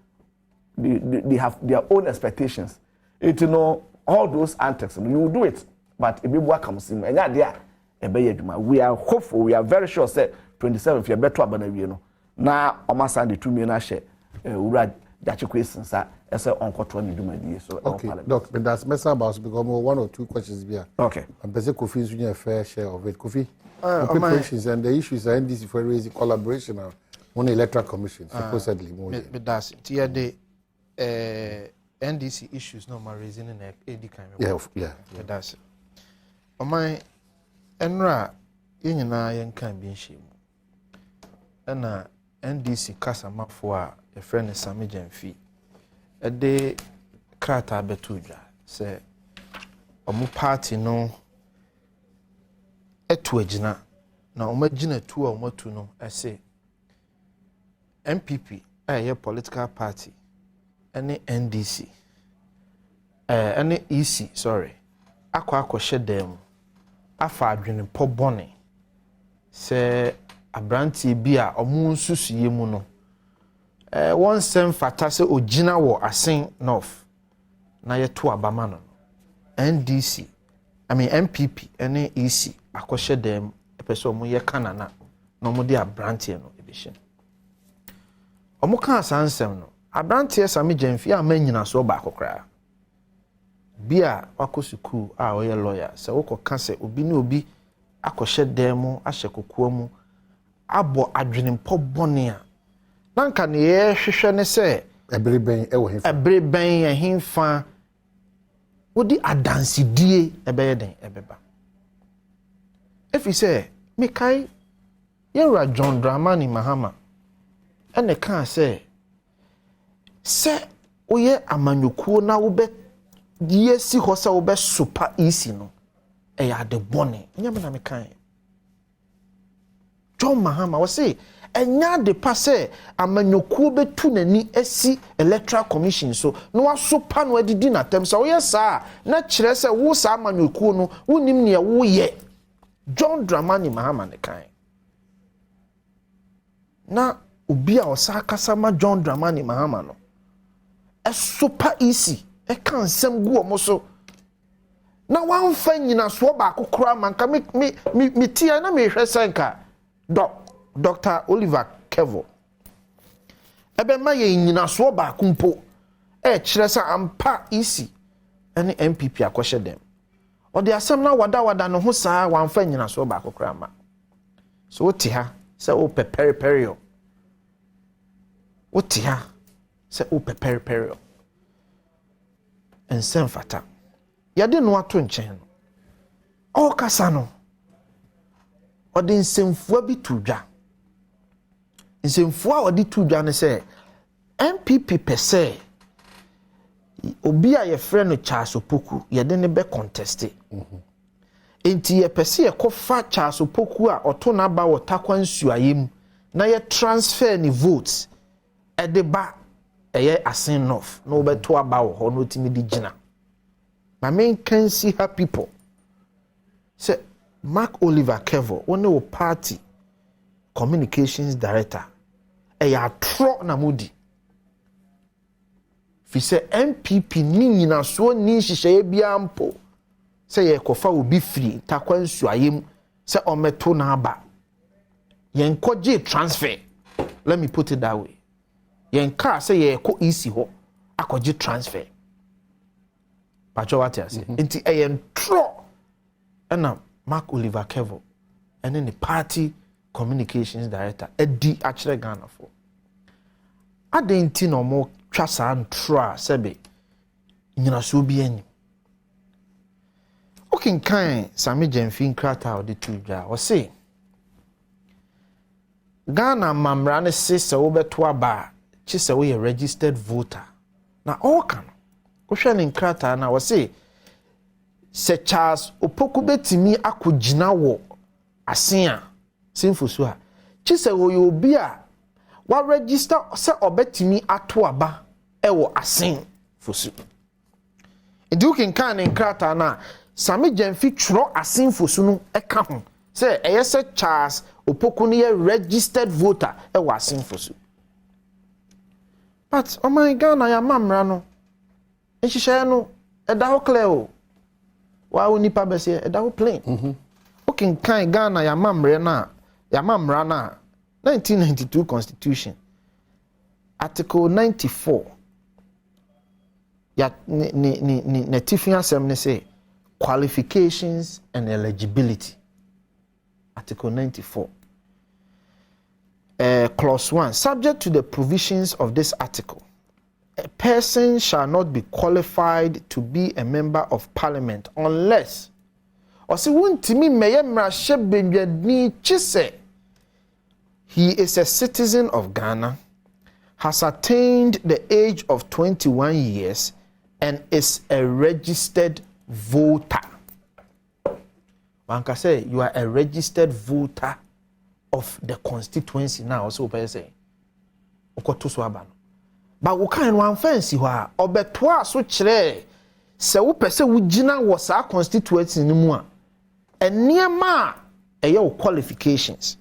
They have their own expectations. It you know all those antics you will do it but it be work comes in. Enya there we are hopeful, we are very sure say 27 if you better abana wie no na omasa de tumi na hye ura Jachiquison sa ese onkoto ni dumadi so okay doc but that's mess about because one or two questions here. Okay, I'm busy Kofi is a fair share of it. Kofi preparations and the issues are NDC for raising collaboration on the electoral commission supposedly more but that's the NDC issues no more raising in AD kind yeah that's my enra yenyina yenkan bi nhyimu na NDC kasamafo a e friend Sami Jamfi e de krata betudwa se omu party no etu agina na omagina tu a omatu no ese NPP a political party ene NDC ene EC sorry akwa dem afa adwene pobone se abrantie bi a omu nsusuye mu no won sem fata se ogina wo asen north na yeto abama no NDC MPP ene EC akoshe dem epeso omu ye kanana no mu de abrantie no ebehye omu kan sansem no abrantie Sami Jamfi a manyina so ba akokra bia wakosuku a oye lawyer se wokoka se obi ne obi akoshe dem ahye kokoa mu abo adwenempɔ bɔne a nanka ne ye hwehwɛ ne se ebreben ewo himfa ebreben ahimfa wodi adansidie ebeye den ebeba efi se mekai yewra John Dramani Mahama ene kan se oye amanyokuo na wo be die si ho se wo be super easy no eya de bɔne nyame na mekan John Mahama was say enya de passe amanyokuo betu nani asi electoral commission so no asopa no adidi na tem so yes sir na kire se wo sa amanyokuo no wonim ne wo ye John Dramani Mahama ne kan na obi a osa kasama John Dramani Mahama no e super easy e kan sem gu omo so na wan fa nyina so ba akokora manka me tia na me hwɛ senka Dr. Oliver Kevo ebe ma ye nyina so ba akumpo kyerɛ sa ampa isi ene NPP akohye dem ɔde asɛm na wada no ho saa wan fa nyina so ba akokora ma so wote ha sɛ o peperiperio wote ha sɛ o peperiperio ensem fata yade no ato nkyɛn no ɔkasa no ɔde nsemfua bi to dwa nsemfua ɔde to dwa ne sɛ NPP pɛsɛ obi a yɛfrɛ no Charles Opoku yɛde ne be conteste enti yɛpɛsɛ yɛkɔfa Charles Opoku a ɔto na ba wɔ takwa nsuayem na yɛ transfer ni votes ɛde ba ɛyɛ asen north na obeto aba wɔ hɔ no timi di gina my main can see her people say Mark Oliver Kevo one o party communications director ɛyɛ atro na mudi fi say NPP ni nyina so ni hyehyɛ bia mpo say yɛ kofa obi free takwa nsuayem say ometo na aba yɛn kɔgye transfer let me put it that way yen car say ye ko easy ho akogye transfer pacho what you say enti yen tro na Mark Oliver Kevo ene the party communications director edi akere Ghana for adenti no mo twa sa ntro a sebe nyina so bi ani okinkan Sami Jemfin krata o de tudwa o say Ghana mamra ne se wo beto aba chise we a registered voter na all can ohwe ne nkrata na wo say se Charles Opoku betimi akogina wo asen a sinfusu a chise wo ye obi a wa register se obetimi ato aba e wo asen fusu edukin kan ne nkrata na Sami Jemfi tro asen fusu no e ka ho se eye se Charles Opoku ne registered voter e wo asen fusu. But oh my God, na ya mamra no. Ehihye no eda ho clear o. Wa oni pa bese eda ho plain. Okay, kan Ghana ya mamre na 1992 constitution. Article 94. Ya ne tifin asem ne say qualifications and eligibility. Article 94. Clause 1, subject to the provisions of this article, a person shall not be qualified to be a member of parliament unless he is a citizen of Ghana, has attained the age of 21 years, and is a registered voter. One can say you are a registered voter of the constituency now, so per se. Okoto so aba no. But wo kan one fancy ho a obeto a so kire se wo pese wo gina wo sa constituency ni mu a eniema eye wo qualifications.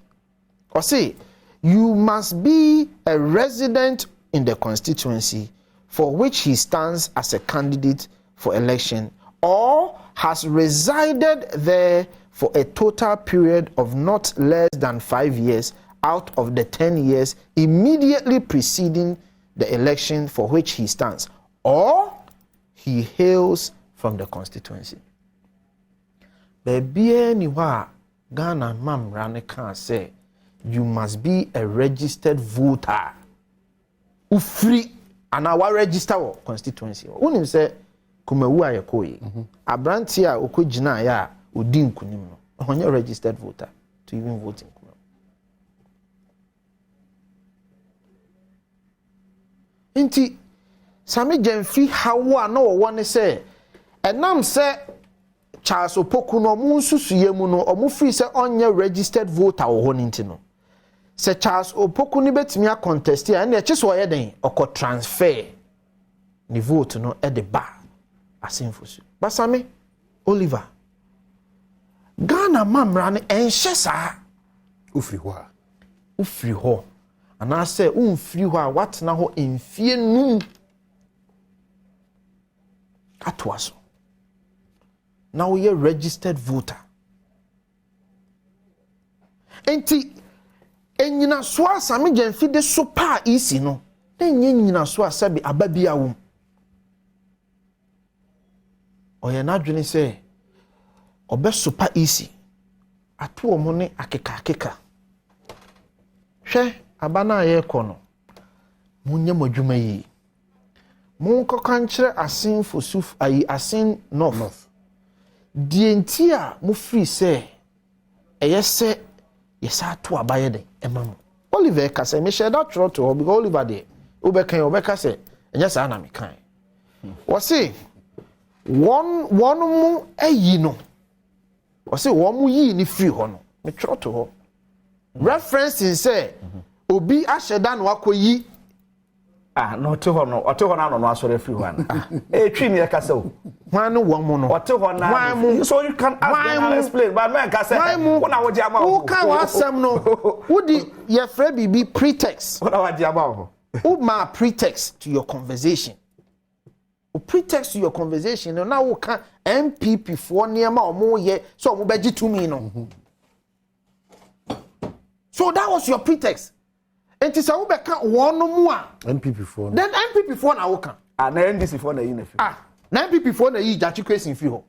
Or say you must be a resident in the constituency for which he stands as a candidate for election or has resided there for a total period of not less than 5 years out of the 10 years immediately preceding the election for which he stands, or he hails from the constituency. Baby, anywhere Ghana mamra can say you must be a registered voter. Free and our register constituency. Unim say kumewu ayekoye. Abranti a okojina ya odi nkunim no. Onye registered voter to even vote in Kumewu. Inti Sami Jemfi hawa no one say enam say Charles Opoku no mu nsusuye mu no omu free say onye registered voter wo ho nti no. Se Charles Opoku ni betimi a contest ya na echiso ye den okọ transfer ni vote no e de ba asenfosu. Basami Oliver Ghana mamra ne enhye saa ufiri ho ana say umfiri ho a watena ho emfie num atoaso Now we are registered voter. Enti enyina so asame gemfi de so pa isi no. Enye nyina so asabi ababia wom. Oye na dwene se obe so pa isi. Ato omo ne akeka. Hwe abana ye kono. Munye modwuma yi. Mun kokankyere asen fosuf ayi asen north. Die nti a mu free se eyese yesa to abaye den emamu. Oliver ka se me share that trot to because Oliver dey obeka se enya sa na me kan. Wo se one mu ayi no. Wo se wo mu yi ni free ho no. Me trot to ho. Reference in say obi asheda no akoyi no ote ho no no asore free one. Twi ne ka se o. Wan no wo mu no. Ote ho na. So you can ask them how explain but man ka say who na wo di ama who can asem no. Who di ye free bibi pretext. Who na wo di ama ho. Who ma pretext to your conversation. O pretext to your conversation no na wo kan NPP for niema omo ye so omo beji to me no. So that was your pretext. And to say we beka one mu a NPP for. Then NPP for na wo kan. Na NDC for na yi na fi. Na NPP for na yi jachi question fi ho.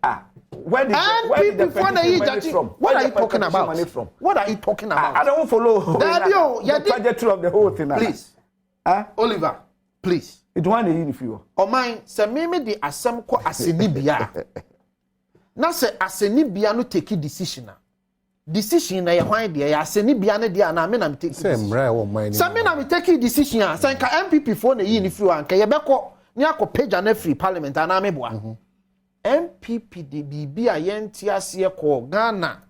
Where did the for na yi jachi from? What are you talking about? What are you talking about? I don't follow. The trajectory of the whole thing. Please. Oliver, please. It one na yi ni fi ho. O man se me di asem ko asenibia. Na se asenibia no take decision. Decision na ye hwan de ya asenibia ne de na me na me take. Say mra wo man. Say me na me take decision a say nka MPP for na yi ni fi ho anka ye beko ni akopagya na free parliament ana me boa. MPP de bibi a ye ntiase ko Ghana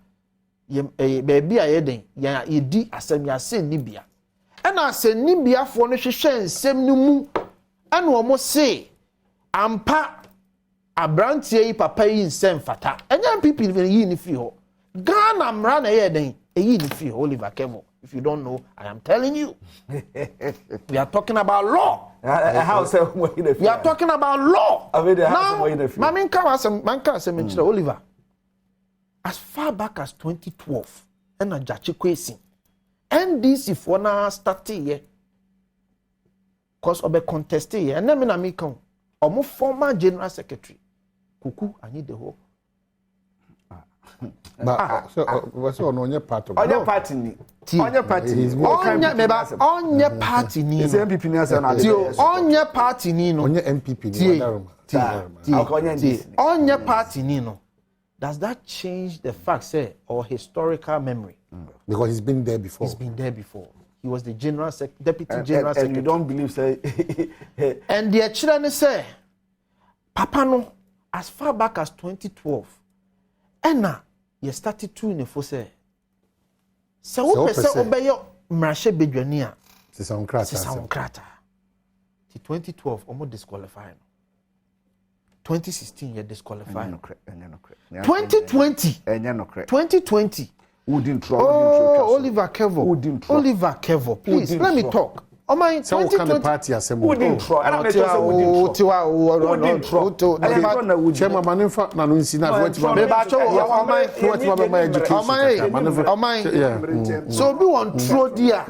ye baabi a ye den ye di asem ya asenibia. Ena asenibia fo no hwehwe nsem no mu ena omo se ampa abrantie yi papa yi nsem fata. Enya MPP yi ni fi ho. Ghana mra na ye den eyi ni fi ho Oliver Kevo. If you don't know, I am telling you. We are talking about law. How say we are talking about law. Now, man say Oliver. As far back as 2012, and a jachi kwesi. NDC for na started here. Cause obe contested here. And then me na me come. Omo former general secretary. Kuku ani the whole. But so what's on your part of your party ni on your party on your party ni is MPP ni asa na on your party ni no on your MPP ni on your party ni no. Does that change the fact say or historical memory? Because he's been there before. He's been there before. He was the deputy general secretary. And you don't believe say and the children say Papa no as far back as 2012 Ena ye started to ne fo say wo pese obeyo mrahye bedwani a se sa onkrata ti 2012 omo disqualify 2016 ye disqualify 2020 2020 Oliver Kevo please let me talk. Oh my 2020 party assembly. Chairman Maninfa na no insina so obi won throw dia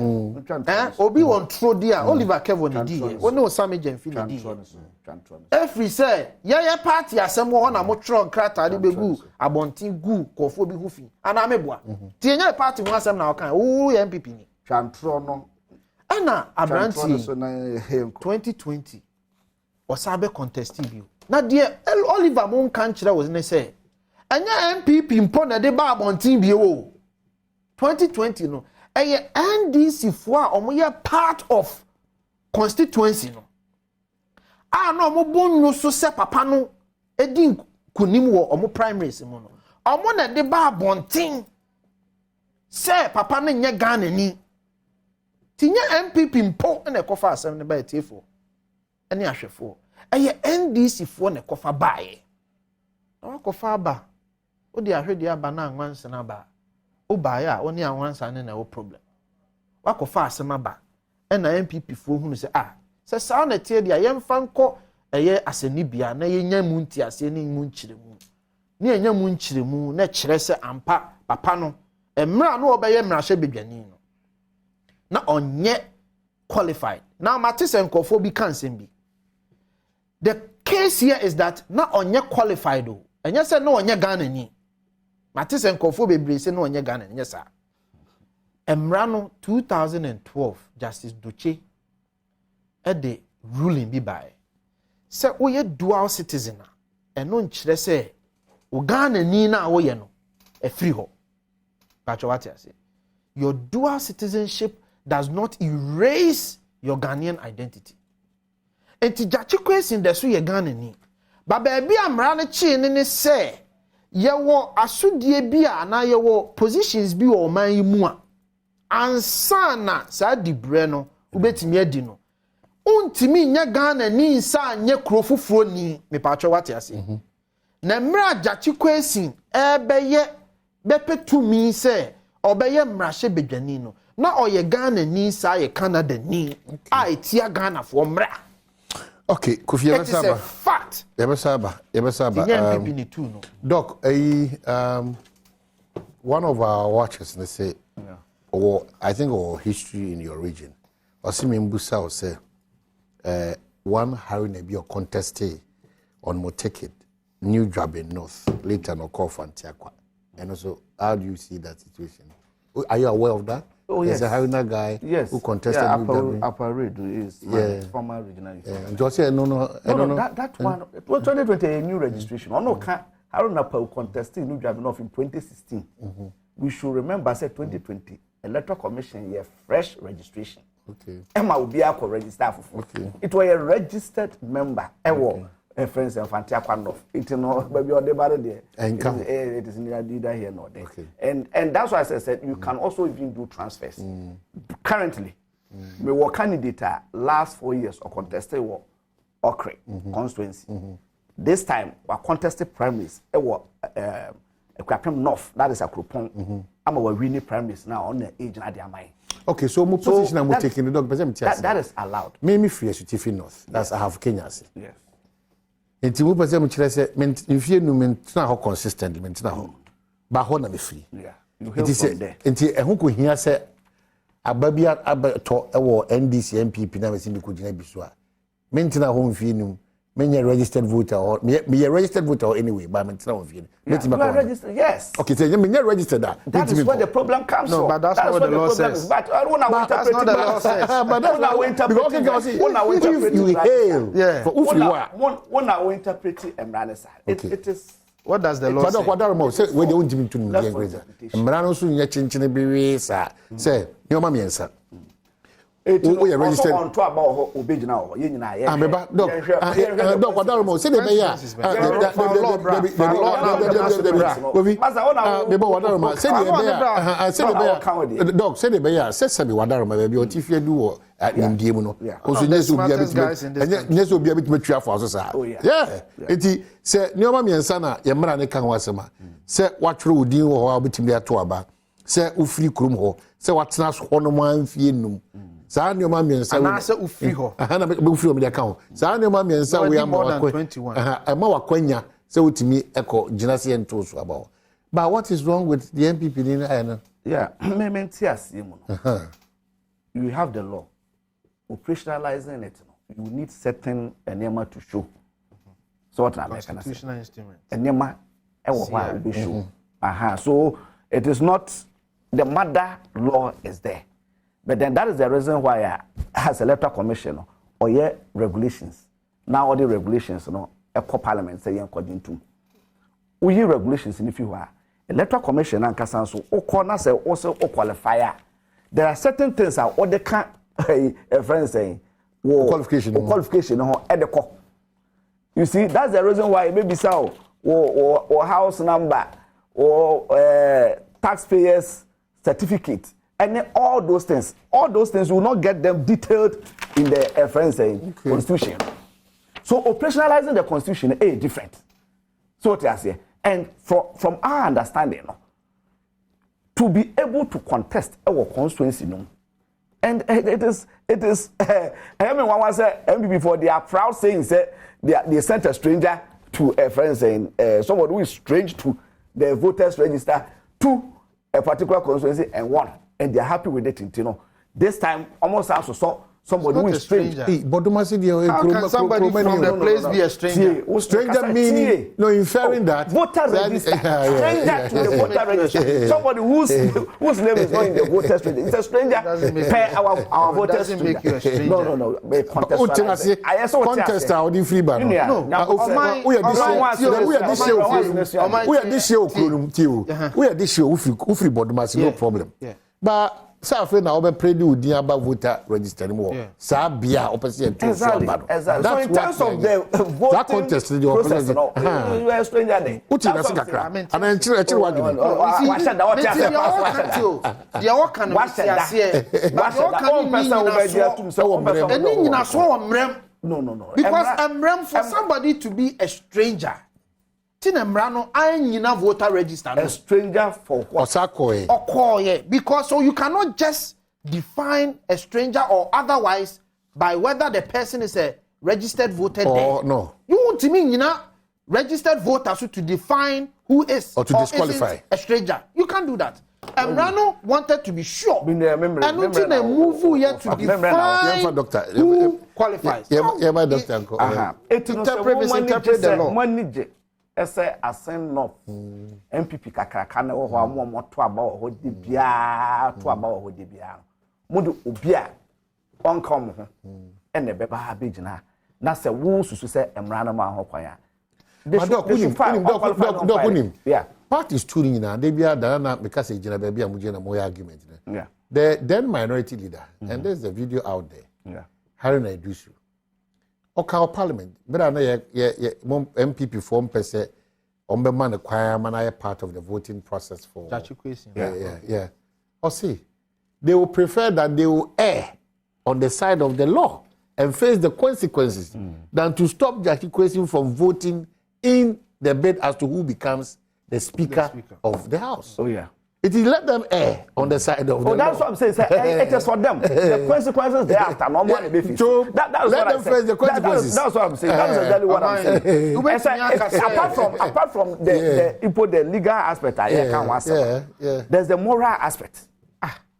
obi won throw dia Oliver Kevo ni di o ne osame Gemfi ni di every say ye party assembly ho na mo tro nkrata de begu abontin gu kofo bi hu fi ana meboa ti enye party ho asem na o kan o ye MPP ni twantro no Ana Abranti 2020 osabe contest bio. Na de Oliver Mon kanchira was ne say. Anya MPP mpo na de ba abontin bio o. 2020 no. Eye NDC fo a omoye part of constituency no. No omo bonu so se papa no edi kunim wo omo primaries mo no. Omo na de ba abontin se papa no nye Ghana ni. Tinya MPP mpo na ekofa asem ne ba etifo ene ahwefo eye NDC fo na ekofa baaye na wakofa ba odi ahwede aba na anwansa na ba o baaye a oni anwansa ne na wo problem wakofa asem aba na MPP fo hunu se sa na tie dia yemfa nko eye asenibia na yenya mu nti ase ne mu nkyire mu ne enya mu nkyiremu na kyerɛ sɛ ampa papa no emra no obɛyɛ mmarahyɛ bedwani no na onye qualified now mate sɛ nkɔfo bi kan sɛm bi the case here is that na onye qualified o enya sɛ na onye Ghana ni mate sɛ nkɔfo bebree sɛ na onye Ghana nyɛ saa emra no 2012 Justice Duche the ruling bi by sɛ woyɛ dual citizen a ɛno nkyerɛ sɛ o Ghana ni na woyɛ no free ho patcho what you say your dual citizenship does not erase your Ghanaian identity enti jachi question de so ye Ghana ni ba baabi amra no chi ne se ye wo asodie bi a na ye wo positions bi wo man yi mu a ansa na sa di bre no ubetimi adi no untimi nya Ghana ni nsa anya kuro fufuro ni me patcho what you say na mra jachi question ebeye bepetumi se obeye mmrahye bedwani no na oye Ghana ni sa ye Canada ni a etia Ghana for mra. Okay, Kofi Yabasaba. It is a fact. Yabasaba. NPP ni too no. Doc, one of our watchers, they say, or I think, or history in your region, or Simi Mbusa will say, one Harry Nebi or contested on Motekit, New Job in North, later no call for Antiaqua. And also, how do you see that situation? Are you aware of that? Oh, yes. There's a Harina guy who contested Upper Red is my former regional. Just say no. That one, 2020 a new registration. Oh no, Haruna contesting New Job North in 2016. We should remember, say 2020 Electoral Commission a fresh registration. Okay. Emma will be able to register for. Okay. It was a registered member. Friends and Fantiakwa it no baby or the there. It is neither here nor there. Okay. And that's why I said you can also even do transfers. Currently, me were candidate last 4 years or contested war Okre constituency. This time we contested primaries. Equipment North, that is a coupon. I'm a winning primaries now on the age and the mind. Okay, so my position I'm taking the dog, that is allowed. Maybe free as you North. That's I have Kenya. Yes. Enti wo pese mo kire se mfie nu mentena ho consistent mentena ho ba ho na me free yeah you help from there enti ehun ko hia se ababia abato ewo NDC NPP na me simbi ko gina bi so a mentena ho mfie nu menye registered voter or me registered voter anyway ba mentena ho mfie you are registered yes okay so menye registered that is where the problem comes from. But that's not what the law says. But I don't know that's not the law says. But that's not because you hail for when I interpret it is what does the law say? What do say we don't give to me Emrano so nya chinchine bi we sa say you ma miensa we registered on to about obejina o ye nyina ye ameba dog wadaro mo say the be ya masa ona be wadaro mo say the be ya dog say the be ya say sabi wadaro mo be o ti fie du wo ndie mu no o so nyeso bia bit metwa for so sa yeah enti say nioma miensa na ye mra ne kan wasema say watwere odin wo ho obetimi ato aba say ufiri kurum ho say watena so no man fie num saa ne ma miensa na se ufiri ho na be ufiri o me ka ho saa ne ma miensa we am ma wakwanya se utimi eko ginase ento so aba but what is wrong with the NPP ni na yeah mementi asem no you have the law operationalizing it you need certain enema to show so what am I can say enema e wo wa be show so it is not the mother law is there. But then that is the reason why as Electoral Commission or regulations. Now all the regulations, a parliament say according to. We hear regulations in if you are Electoral Commission and Casanso or corner say also qualifier. There are certain things that all the can a friend saying qualification at the call. You see, that's the reason why maybe so or house number or taxpayers certificate. And then all those things you will not get them detailed in the constitution. So operationalizing the constitution is different. So what I say, and from our understanding, to be able to contest our constituency, and it is. I mean, one was MPP before they are proud saying say they sent a stranger to a friend saying somebody who is strange to the voters register to a particular constituency and won, and they are happy with it. You know, this time almost also saw somebody who is strange. How can somebody from the place be a stranger? Stranger meaning no inferring that voter register. Stranger to the voter register. Somebody whose name is not in the voter register. It's a stranger. Pay our voters. Doesn't make you a stranger. No. Contest out in free ban. No. We are this year. We are this year. Free Bodmas, no problem. But Safe na obe pray the Udin about voter register anymore. Sabia opposite to exactly. So in terms of the voting that contest the opposite, you are a stranger there. Uti na sikakra. And then chiri wagini. They all can be here. But all can no. Because I'm for somebody to be a stranger. Tinemrano, I nyina voter register. A stranger for what? Because so you cannot just define a stranger or otherwise by whether the person is a registered voter. Or no. You want to mean registered voters to define who is or to disqualify a stranger. You can't do that. Emrano wanted to be sure. And until they move here to define who qualifies. Yeah, my doctor. Interpret the law. Ese asen no NPP kakraka na wo ho amomo to aba wo de bia to aba wo de bia mudu obi a onka mo ho ene beba ha begina na se wo susu se emra na ma ho kwan ya yeah parties tuning na they bia da na because e gina bia mu gina mo argument yeah the then minority leader and there's a video out there Harry na Edusu Okao Parliament, but I know MPP form per se, man acquire part of the voting process for. Yeah. Or see, they will prefer that they will err on the side of the law and face the consequences than to stop Jackie Kwesi from voting in the bid as to who becomes the speaker of the House. Oh yeah. It is let them err on the side of the law. That's what I'm saying. It is for them. The consequences thereafter, no money be faced. That's let them face the consequences. That's what I'm saying. That is exactly what I'm saying. Apart from the legal aspect, there's the moral aspect.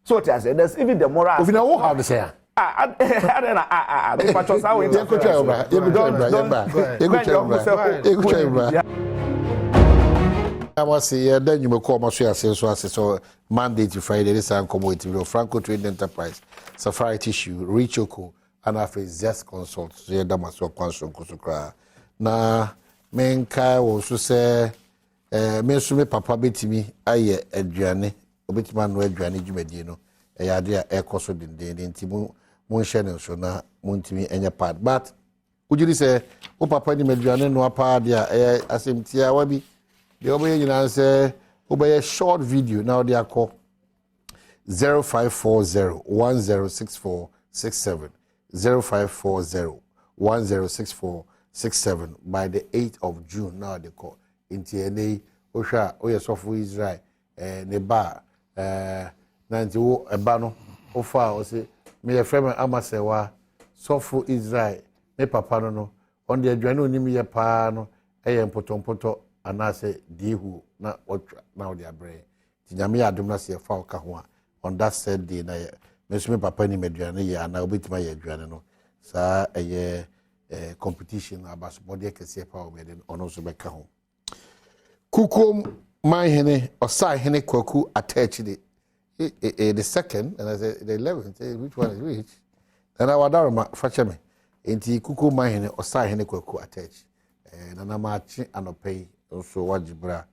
So what I say, there's even the moral aspect. If you know how to say. I was say then you may call my share so Monday to Friday this and come with Franco Trade Enterprise, Safari Tissue, Richoko, and after Zest Consult, so yeah, that must work kusukra. Na menka also say me papa betimi aye aduane obetima no aduane dwumadi no e yade a ekoso denden nti mu nhye ne so na muntimi enya part but ujiri say o papa ni aduane no apa dia asemtia wabi the obey answer obey short video now they are called 0540-106467 0540-106467 by the 8th of June now they call in TNA Osha Oyasofu Israel Neba Nanti Ebano Ofa or say me a friend Amasewa Sofu Israel me papa no on the adwano ni me pa no poto and I say Dihu na now they are brain. Tinyami Adom na se fa ka ho on that said day na me papa ni meduane ya na obetima ya aduane no sa competition about body kese pa o meden ono so be ka ho kukom man hene osai hene kwaku attach the second and I say the 11th which one is which and I wadarma fache me enti kukom man hene osai hene kwaku attach na na ma chi anopei also wajibra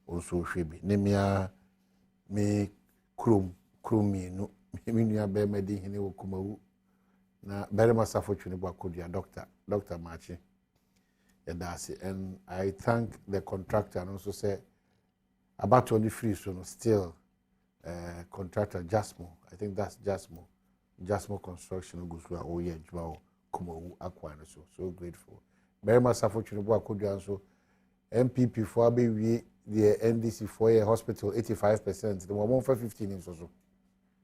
also hwebi nemia me krumi no me nua be medi hene wo kumawu na bere masafo twene bo akodua doctor Machi yadasi and I thank the contractor and also say about 23 so no still contractor Jasmo I think that's Jasmo construction gusua o ye adwuma o kumawu akwa so grateful bere masafo twene bo akodua so NPP for we the NDC for a hospital 85%. The one for 15 is also.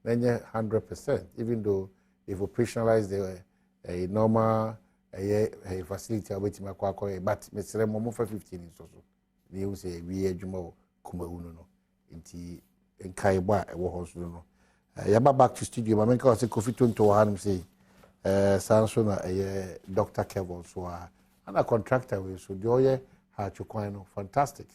Then 100%. Even though they've operationalized the a normal a facility waiting my quack, but Mr. Momo for 15 in so. They will say, we are Jumo Kumauno, in Kaiba, a war no. Yaba back to studio, my man calls a coffee to hand say, Sansona, a Dr. Kevin, so and a contractor with so Joye Hachuquano, fantastic.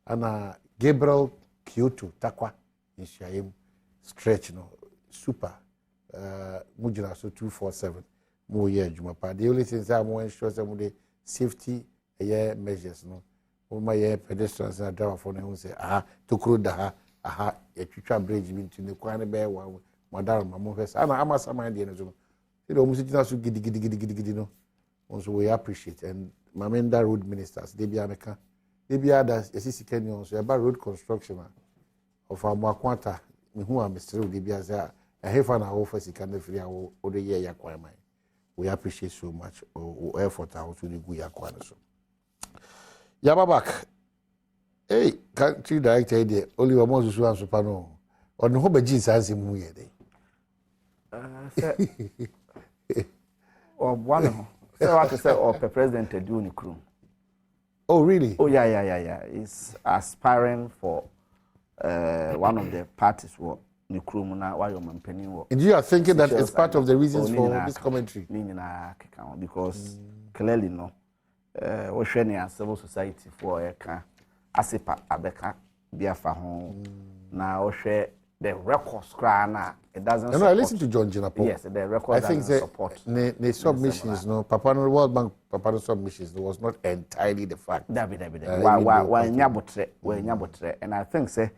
And Gabriel Kyoto, Takwa, in Shaim, stretch, no, super. Mujina so 247 more year Jumapa. The only things I'm more sure some of the safety measures, no. All my pedestrians and driver for them say, to crew the a chucha bridge between the Kwana Bear, Madame Mamofes. I'm a Saman Diana. You know, Musicians giddy, no. Also, we appreciate and Mamenda road ministers, they be America. They be others, a CC Kenyon, so about road construction of our Maquanta, who are Mr. Dibiaza. I have an office in Canada or the year Yaquamai. We appreciate so much or effort out to the Guyaquana. Yababak, hey, country director idea, only a Moses Suan Supano, on the Hoba Jeans as him weird. Or one, so I say, or President Dunicrum. Oh, really? Oh, yeah. He's aspiring for one of the parties. And you are thinking that it's part of the reasons for this commentary? Because clearly, no, Oceania civil society for a Asipa Abeka Biafa home. Now, the records crana, it doesn't. No, I listen to John Jinapo. Yes, the records I think support. The submissions, no, Papano World Bank, Papano submissions was not entirely the fact. Why Nyabotre, and I think, say,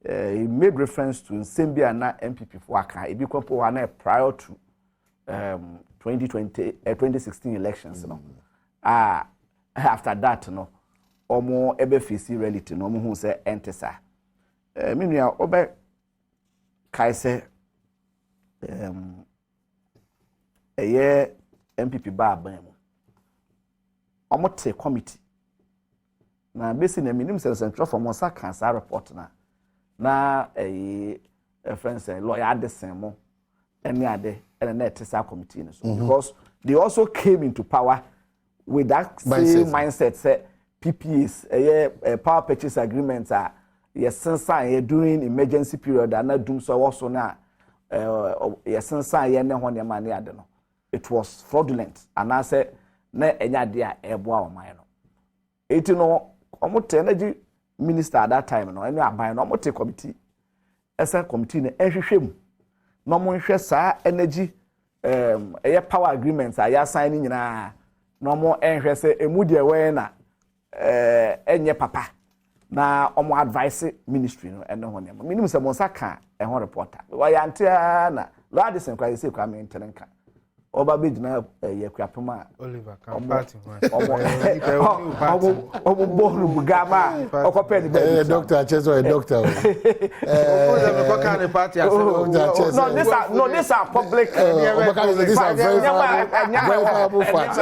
he made reference to Nsembia na NPP for Aka. It became prior to 2016 elections. No? After that, no, or more EBFC reality, no more who say Entesa. Meanwhile, Obe Kaise a year NPP bar Bamo. Omote committee. Now, basically, the minimum central from Mosa cancer report now. Na a friend say lawyer Adom any other and a TESA committee because they also came into power with that same mindset say PPAs a power purchase agreements are yes since during emergency period and not doom so also now yes since it was fraudulent and I said na enya dia eboa o man no it no omo energy minister at that time no any aban no mote committee esa committee na ehwehwem no mo nhwe saa energy power agreements aya sign nyina no mo enhwe se emu de we na enye papa na omo advice ministry no ene ho ne minimum se mo saka ho reporter wa ya ntia na lord sen kwa se kwa me ntenenka oba bejina yakuapema Oliver can party omo bonu bugama okope ni doctor achezo a doctor no these are public these are very valuable facts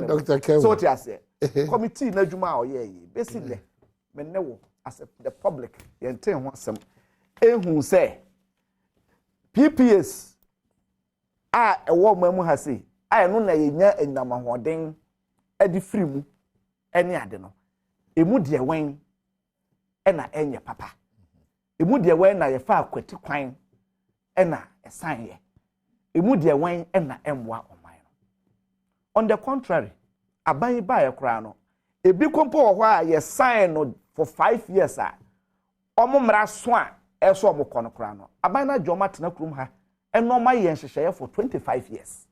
Dr. Kevin so ti ase committee na djuma oye basically mennewo as the public yenten ho asem ehun say PPS ewo mamu ha sei no na yenya enyamahoden adi free mu ene ade no emu de wen na enye papa emu de wen na ye fa akwati kwan na esan ye emu de wen na emwa oman no on the contrary aban ba ye kra no ebi kompo wo ho a ye sign no for 5 years omo mra so a eso omo kono kra no aban na joma tena krum ha enoma ye nhyehyeye for 25 years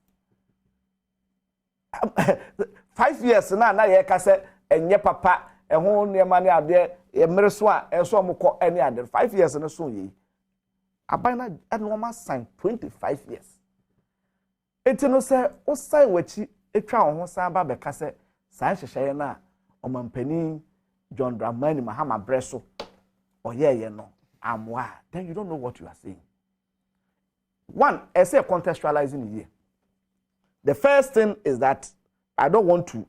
5 years na ye ka se enye papa eho niema ne ade ye mre so a eso omo ko ene ade 5 years no so ye aban na enoma sign 25 years etino se o sign wachi etwa ho san ba be ka se san nhyehyeye na omampani John Dramani Mahama Breso or no amwa then you don't know what you are saying. One, I say contextualizing here. The first thing is that I don't want to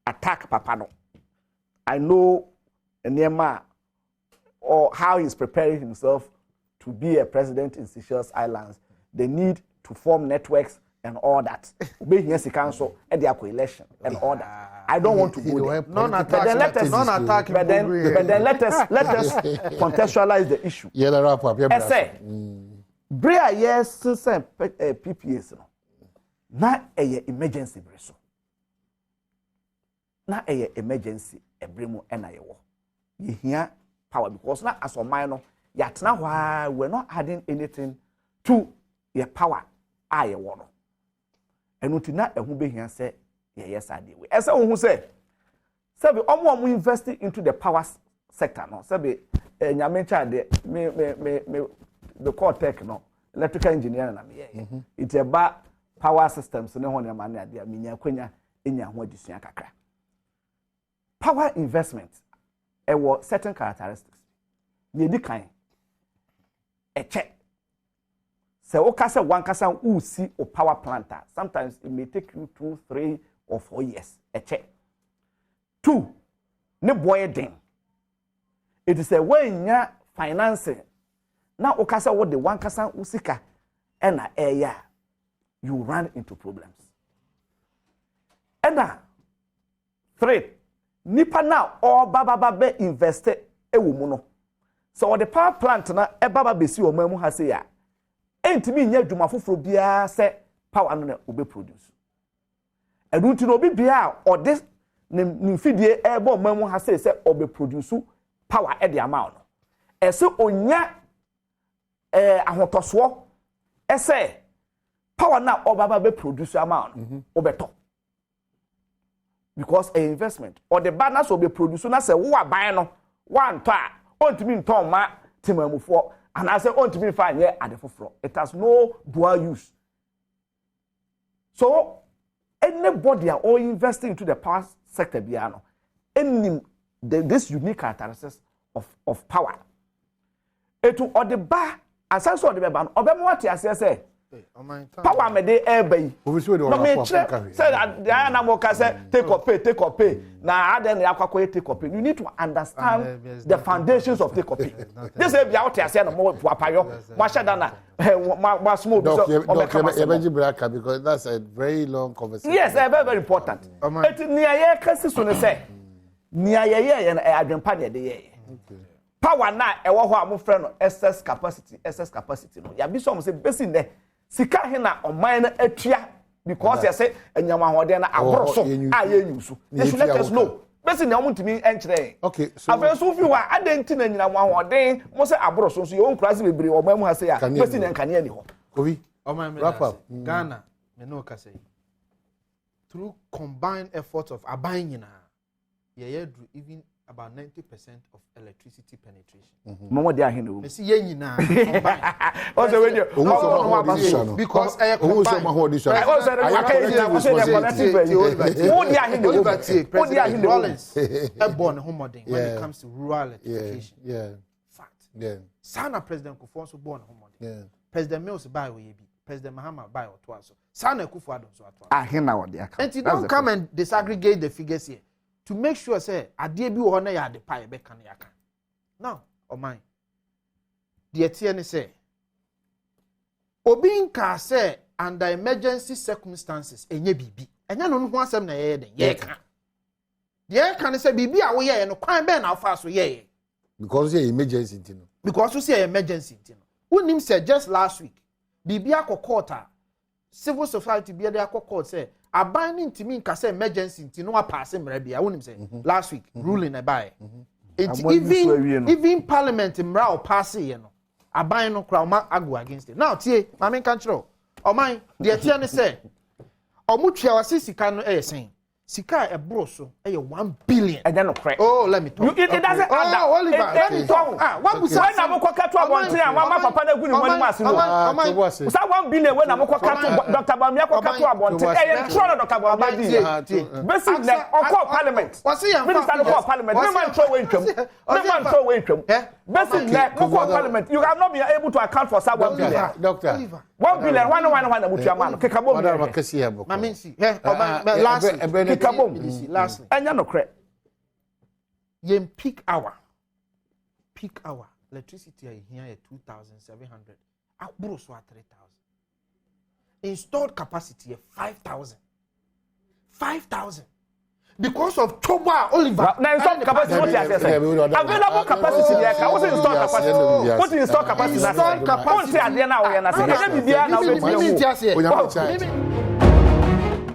attack Papano. I know Nema or how he's preparing himself to be a president in Seychelles Islands, they need to form networks and all that. Obey here, council, and the election and all that. I don't want to go there. Non-attack. But then let us contextualize the issue. Yeah, the wrap up. I say, Brea yes, since PPS no. Na a emergency breso. Na a emergency ebremo ena yewo. Ye here power because na as on no yatna why we're not adding anything to your power aye no. Enu ti na ehun be hia say yes ade we. Ese ohun say be omo investing into the power sector no. Say nyame cha de me the core tech no electrical engineer na me it eba power systems ne ho ne ma na ade a menya kwanya enya ho adisua kakra. Power investment certain characteristics. Ye di kan check. So okasa one kasa who see a power plant. Sometimes it may take you 2, 3 or 4 years. Check. 2, ne boy den. It is a way nya financing. Now okasa what the one kasa usika ena eya you run into problems. Ena 3 nipa now or baba be invested ewo mu no. So the power plant na e baba besi o mamu ha se ya. Entimi nya dwuma foforo bia se power no na obe produce. Edunti no obi bia or this nimfidie e bo mamu ha se obe produce power e de amount no. Ese onya ahotoso ese power na obaba be produce amount obeto. Because a investment or the balance will be produced na say wo aban no one to a ontimi nton ma timamufo and I say ontimi fa nye adefofro. It has no dual use. So anybody are all investing into the power sector biano any this unique characteristics of power etu or the bar asase or the ban obemo what you say power me dey ebe no me say na mo ka say take or pay na aden ya kwakwa take or pay. You need to understand the foundations of take or pay. This e bia what you say no mo apayo mo shada na ma small because that's a very long conversation. Yes, very very important. It near ye kasi so ne say near ye adwempa de ye power na e wo ho am friend no excess capacity no ya bi so mo say basin there sika hena oman na atua because you say enyama hode na abroso aye yusu they should let us know besi na omuntimi enkyere okay so afa so fi wa adenti na nyina hode mo say abroso so ye on krasi bebre oman mu ha say ya besi na nkane ani ho Obi oman wrap up Ghana me no ka say through combined efforts of aban nyina ye do even about 90% of electricity penetration. Momo dey ahin o. Me see ye nyina. Also when you because I born homodin when it comes to rural electrification. Yeah. Fact. Yeah. Sana President Kufuor born homodin. Yeah. President Mills buy we be. President Mahama buy or twice. Sana Kufuor don so atwa. Ahin na what dey account. And you don't come and disaggregate the figures here. To make sure say adie bi wo na ya de pa e be kan ya kan now o man the tie ne say obi nka say under emergency circumstances enye bibi enya no ho asem na ye den ye kan ye kan say bibi a wo ye no kwan be na afa so ye because ye emergency thing no because you say emergency thing no unim say just last week bibi akokota civil society bi dey akokota say aban ni ntimi nka say emergency ntino wa pass mra bia wonim say last week ruling by even parliament mra o pass ye no aban no kra ma ago against it now tie ma men kan kiro o man de tie ne say o mutwa wase sika no sen sika ebro so 1 billion and then no credit. Oh, let me talk. It doesn't add up. Oliver, let me talk. What was that? I'm going to abonti and mama papa na guni money mass no. So 1 billion when I'm going to Dr. Bamia ko katu abonti. Eh, tro Dr. Bamia. Basic na okọ parliament. Minister of parliament. No man throw away twam. No man throw away twam. Basic na okọ parliament. You have not been able to account for 1 billion. Doctor. 1 billion one na mutua man. Kekabo. Madam Akasi Yabo. Mami si. Lastly. Anya no credit. Yen peak hour electricity here 2,700. Akburo so 3,000. Installed capacity 5,000. 5,000. Because of Toba Oliver. Now installed capacity what you say? Available capacity there. What's installed capacity? What is installed capacity? Installed capacity. What say at the end now we are not saying.